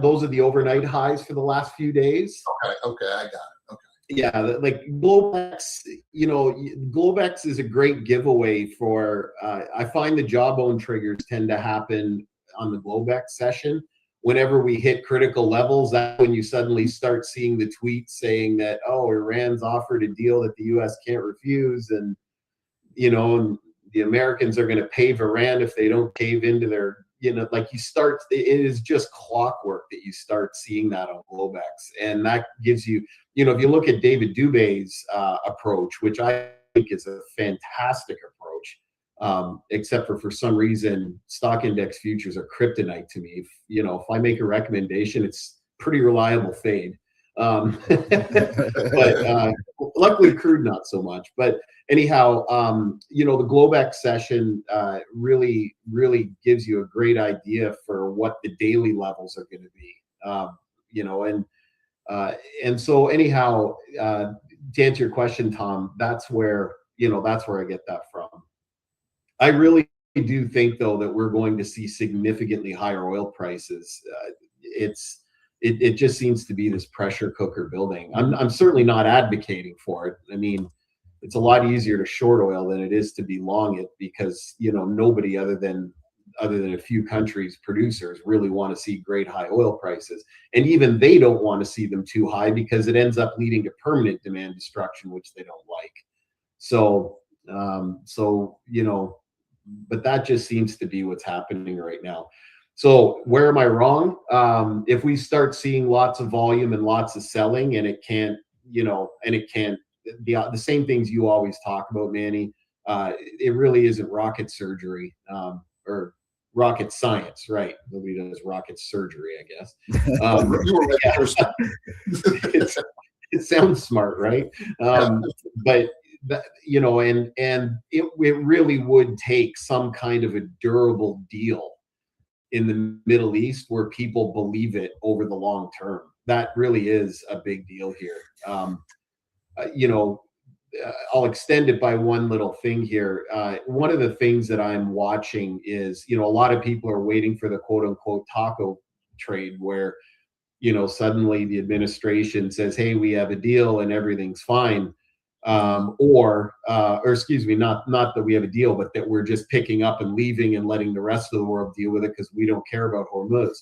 Those are the overnight highs for the last few days. Okay, I got it. Okay. Yeah, like Globex, Globex is a great giveaway for, I find the jawbone triggers tend to happen on the Globex session. Whenever we hit critical levels, that's when you suddenly start seeing the tweets saying that, oh, Iran's offered a deal that the US can't refuse, and, and the Americans are going to pave Iran if they don't cave into their, it is just clockwork that you start seeing that on Globex. And that gives you, if you look at David Dubé's approach, which I think is a fantastic approach, except for some reason, stock index futures are kryptonite to me. If I make a recommendation, it's pretty reliable fade. But luckily crude not so much. But anyhow, the Globex session really gives you a great idea for what the daily levels are going to be. And so anyhow, to answer your question, Tom, that's where I get that from. I really do think, though, that we're going to see significantly higher oil prices. It just seems to be this pressure cooker building. I'm certainly not advocating for it. It's a lot easier to short oil than it is to be long it, because nobody other than a few countries, producers, really want to see great high oil prices, and even they don't want to see them too high, because it ends up leading to permanent demand destruction, which they don't like. So but that just seems to be what's happening right now. So where am I wrong? If we start seeing lots of volume and lots of selling, and it can't, the same things you always talk about, Manny, it really isn't rocket surgery, or rocket science, right? Nobody does rocket surgery, I guess. You were right the first time. It sounds smart, right? But that, you know, and it really would take some kind of a durable deal in the Middle East where people believe it over the long term. That really is a big deal here. You know, I'll extend it by one little thing here. One of the things that I'm watching is, you know, a lot of people are waiting for the quote unquote taco trade where, you know, suddenly the administration says, hey, we have a deal and everything's fine. Or excuse me, not that we have a deal, but that we're just picking up and leaving and letting the rest of the world deal with it because we don't care about Hormuz.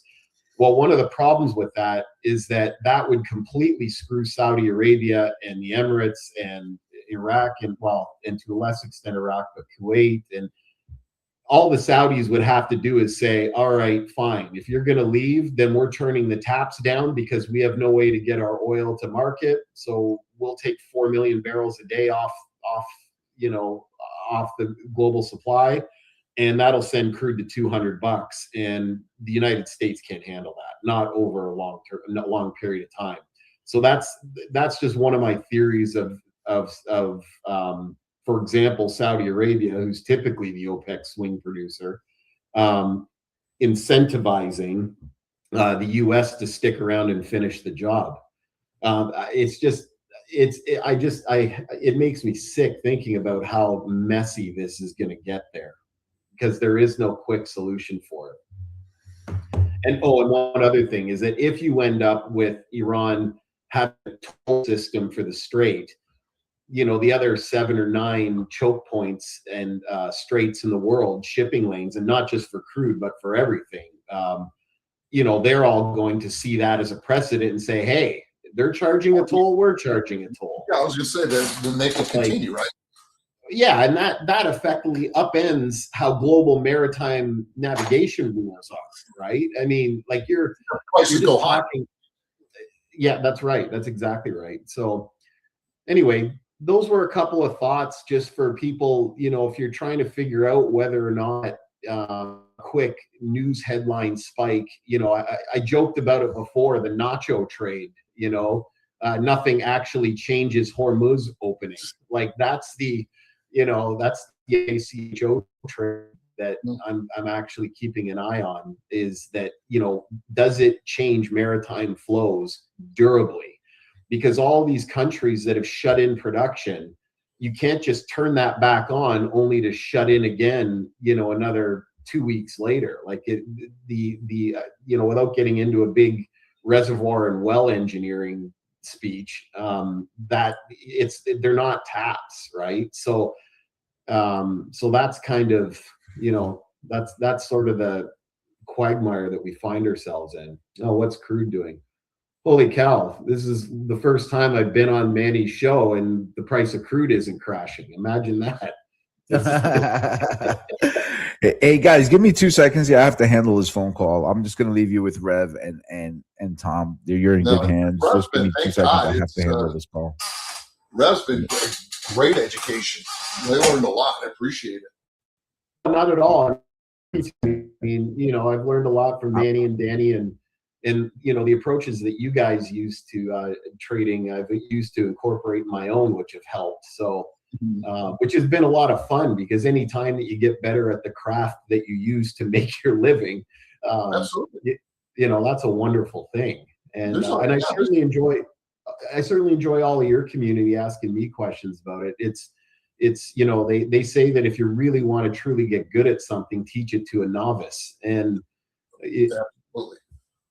Well, one of the problems with that is that that would completely screw Saudi Arabia and the Emirates and Iraq and, well, and to a less extent Iraq, but Kuwait, and all the Saudis would have to do is say, all right, fine. If you're going to leave, then we're turning the taps down because we have no way to get our oil to market. So we'll take 4 million barrels a day off, you know, off the global supply. And that'll send crude to $200. And the United States can't handle that, not over a long period of time. So that's just one of my theories of for example, Saudi Arabia, who's typically the OPEC swing producer, incentivizing the U.S. to stick around and finish the job. It makes me sick thinking about how messy this is going to get there, because there is no quick solution for it. And one other thing is that if you end up with Iran having a toll system for the Strait, you know, the other 7 or 9 choke points and straits in the world, shipping lanes, and not just for crude, but for everything, you know, they're all going to see that as a precedent and say, hey, they're charging a toll, we're charging a toll. Yeah, I was going to say that then they can continue, right? Yeah, and that effectively upends how global maritime navigation rules are, right? I mean, like you're Prices go high. Yeah, that's right. That's exactly right. So anyway, those were a couple of thoughts just for people, you know, if you're trying to figure out whether or not quick news headline spike, you know, I joked about it before, the nacho trade, you know, nothing actually changes Hormuz opening. Like that's the ACHO trade that I'm actually keeping an eye on, is that, you know, does it change maritime flows durably? Because all these countries that have shut in production, you can't just turn that back on only to shut in again, you know, another 2 weeks later. Like you know, without getting into a big reservoir and well engineering speech, that they're not taps, right? So that's kind of, you know, that's sort of the quagmire that we find ourselves in. Oh, what's crude doing? Holy cow, this is the first time I've been on Manny's show and the price of crude isn't crashing. Imagine that. Hey guys, give me 2 seconds. Yeah, I have to handle this phone call. I'm just gonna leave you with Rev and Tom. You're in good hands. Just give me 2 seconds. I have to handle this call. Rev's been great education. They learned a lot. I appreciate it. Not at all. I mean, you know, I've learned a lot from Manny and Danny, and you know, the approaches that you guys use to trading, I've used to incorporate in my own, which have helped. So, which has been a lot of fun, because anytime that you get better at the craft that you use to make your living, you know, that's a wonderful thing. And I certainly enjoy all of your community asking me questions about it. It's you know, they say that if you really want to truly get good at something, teach it to a novice. And Absolutely.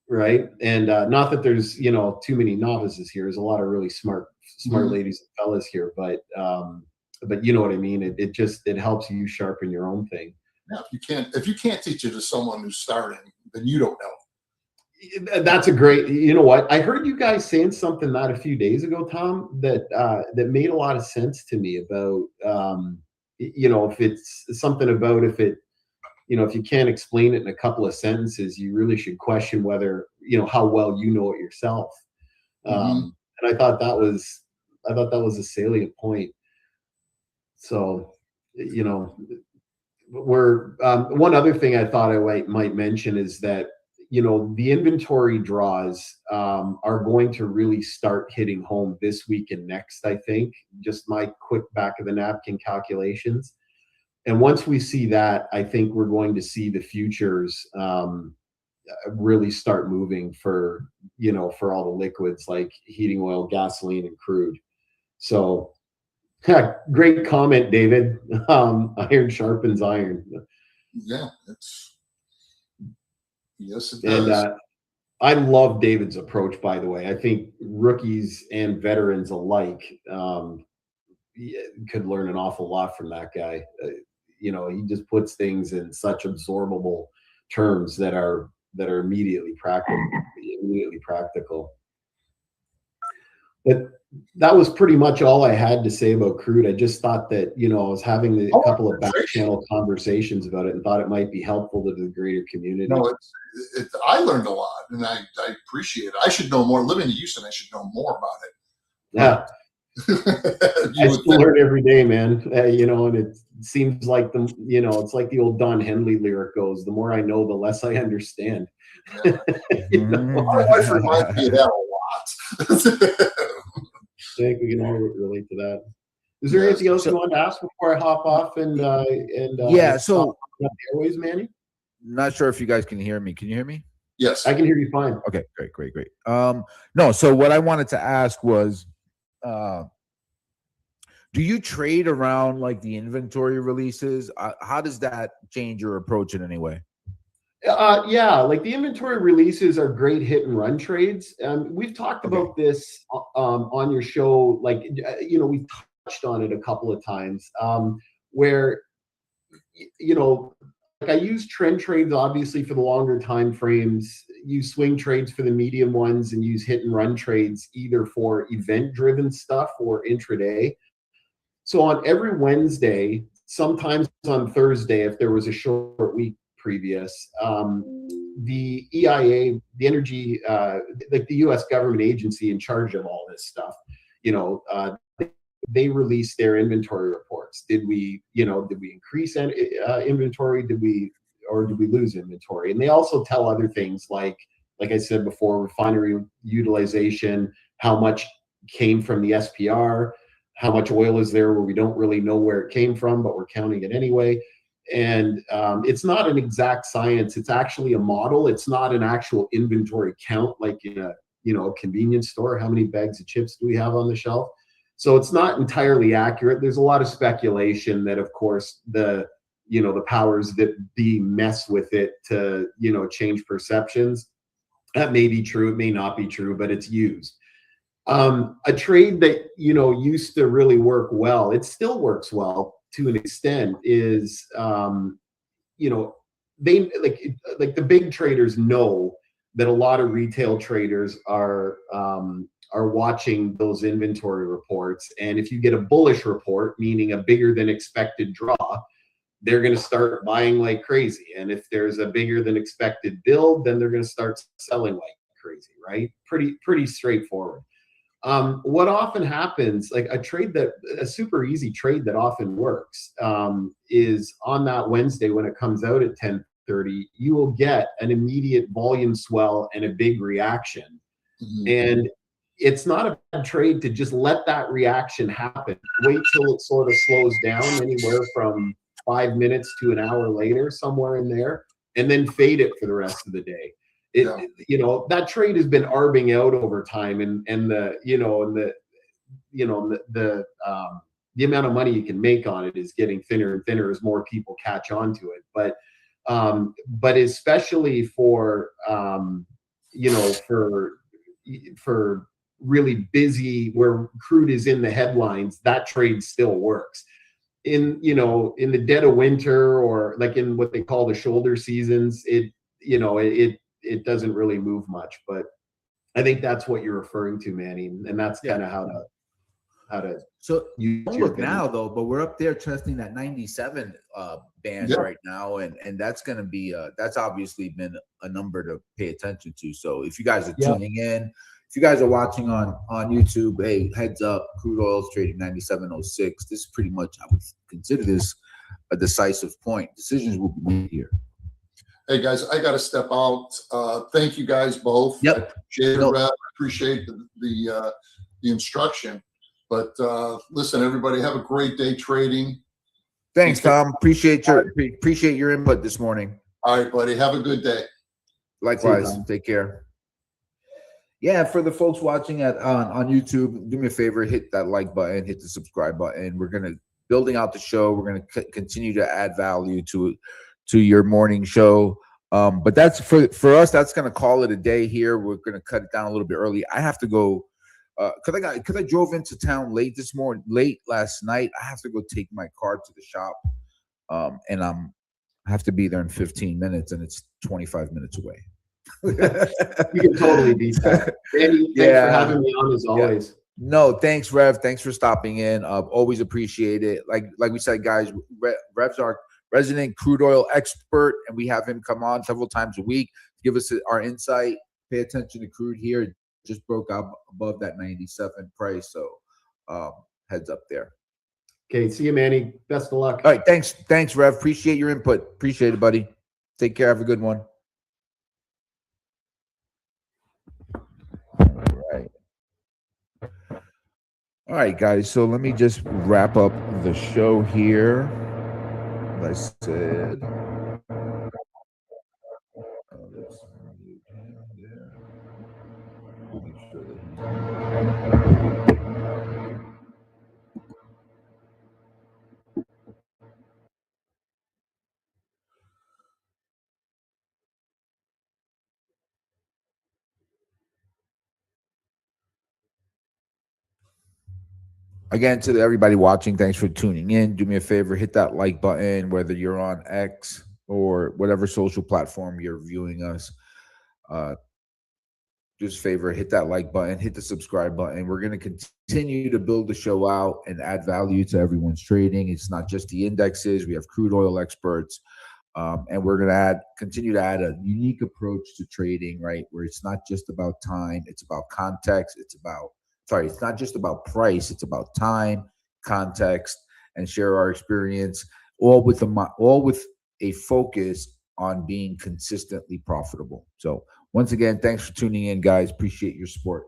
Right. And not that there's, you know, too many novices here. There's a lot of really smart ladies and fellas here, but you know what I mean? It helps you sharpen your own thing. Yeah, if you can't teach it to someone who's starting, then you don't know. That's a great, you know what? I heard you guys saying something not a few days ago, Tom, that made a lot of sense to me about you know, if it's something about you know, if you can't explain it in a couple of sentences, you really should question whether, you know, how well you know it yourself. And I thought that was a salient point. So, you know, one other thing I thought I might mention is that, the inventory draws are going to really start hitting home this week and next, I think. Just my quick back of the napkin calculations. And once we see that, I think we're going to see the futures really start moving for all the liquids like heating oil, gasoline, and crude. So great comment, David. Iron sharpens iron. Yeah, yes, it does. And I love David's approach, by the way. I think rookies and veterans alike could learn an awful lot from that guy. He just puts things in such absorbable terms that are immediately practical. But that was pretty much all I had to say about crude. I just thought that, I was having a couple of back channel conversations about it and thought it might be helpful to the greater community. No, I learned a lot, and I appreciate it. I should know more. Living in Houston, I should know more about it. Yeah. I still learn every day, man. And it seems like it's like the old Don Henley lyric goes, the more I know, the less I understand. Yeah. My wife reminds me of that a lot. I think we can all relate to that. Is there anything else you want to ask before I hop off and so the airways, Manny? Not sure if you guys can hear me. Can you hear me? Yes, I can hear you fine. Okay, great. No, so what I wanted to ask was, do you trade around like the inventory releases? How does that change your approach in any way? Yeah, like the inventory releases are great hit and run trades. We've talked about this on your show. Like, we've touched on it a couple of times where, like I use trend trades obviously for the longer time frames, use swing trades for the medium ones, and use hit and run trades either for event driven stuff or intraday. So on every Wednesday, sometimes on Thursday, if there was a short week previous, the EIA, the energy, like the U.S. government agency in charge of all this stuff, they release their inventory reports. Did we increase inventory? Did we lose inventory? And they also tell other things like I said before, refinery utilization, how much came from the SPR, how much oil is there where we don't really know where it came from, but we're counting it anyway. And it's not an exact science. It's actually a model. It's not an actual inventory count like in a convenience store. How many bags of chips do we have on the shelf? So it's not entirely accurate. There's a lot of speculation that, of course, the powers that be mess with it to, change perceptions. That may be true. It may not be true, but it's used. A trade that, used to really work well, it still works well to an extent, is, they like the big traders know that a lot of retail traders are watching those inventory reports. And if you get a bullish report, meaning a bigger than expected draw, they're going to start buying like crazy. And if there's a bigger than expected build, then they're going to start selling like crazy, right? Pretty straightforward. What often happens, like a super easy trade that often works, is on that Wednesday when it comes out at 10:30, you will get an immediate volume swell and a big reaction. Mm-hmm. And it's not a bad trade to just let that reaction happen. Wait till it sort of slows down anywhere from 5 minutes to an hour later, somewhere in there, and then fade it for the rest of the day. That trade has been arbing out over time, and the amount of money you can make on it is getting thinner and thinner as more people catch on to it. But especially for for really busy where crude is in the headlines, that trade still works. In the dead of winter, or like in what they call the shoulder seasons, it doesn't really move much. But I think that's what you're referring to, Manny, and that's kind of how to. So you don't look now though, but we're up there testing that 97 band right now, and that's going to be that's obviously been a number to pay attention to. So if you guys are tuning in, if you guys are watching on YouTube, hey, heads up, crude oil is trading 97.06. This is pretty much, I would consider this a decisive point. Decisions will be made here. Hey guys, I got to step out. Thank you guys both. Yep. I appreciate it, Nope. Rev. I appreciate the instruction. But listen, everybody, have a great day trading. Thanks, Tom. Appreciate your input this morning. All right, buddy. Have a good day. Likewise. Tom. Take care. Yeah, for the folks watching on YouTube, do me a favor, hit that like button, hit the subscribe button. We're gonna building out the show. We're gonna continue to add value to your morning show. But that's for us. That's gonna call it a day here. We're gonna cut it down a little bit early. I have to go because I drove into town late last night. I have to go take my car to the shop, and I have to be there in 15 minutes, and it's 25 minutes away. You can totally beat that. Andy, thanks for having me on as always. No, thanks, Rev. Thanks for stopping in. Always appreciate it. Like we said, guys, Rev's our resident crude oil expert, and we have him come on several times a week to give us our insight. Pay attention to crude here. It just broke out above that 97 price, so heads up there. Okay, see you, Manny. Best of luck. All right, thanks, Rev. Appreciate your input. Appreciate it, buddy. Take care. Have a good one. All right, guys. So let me just wrap up the show here. As I said, let's mute him there. Make sure that he's again, to everybody watching, thanks for tuning in. Do me a favor, hit that like button, whether you're on X or whatever social platform you're viewing us. Just favor, hit that like button, hit the subscribe button. We're going to continue to build the show out and add value to everyone's trading. It's not just the indexes. We have crude oil experts. And we're going to continue to add a unique approach to trading, right? Where it's not just about time, it's about context. It's not just about price. It's about time, context, and share our experience, all with a focus on being consistently profitable. So once again, thanks for tuning in, guys. Appreciate your support.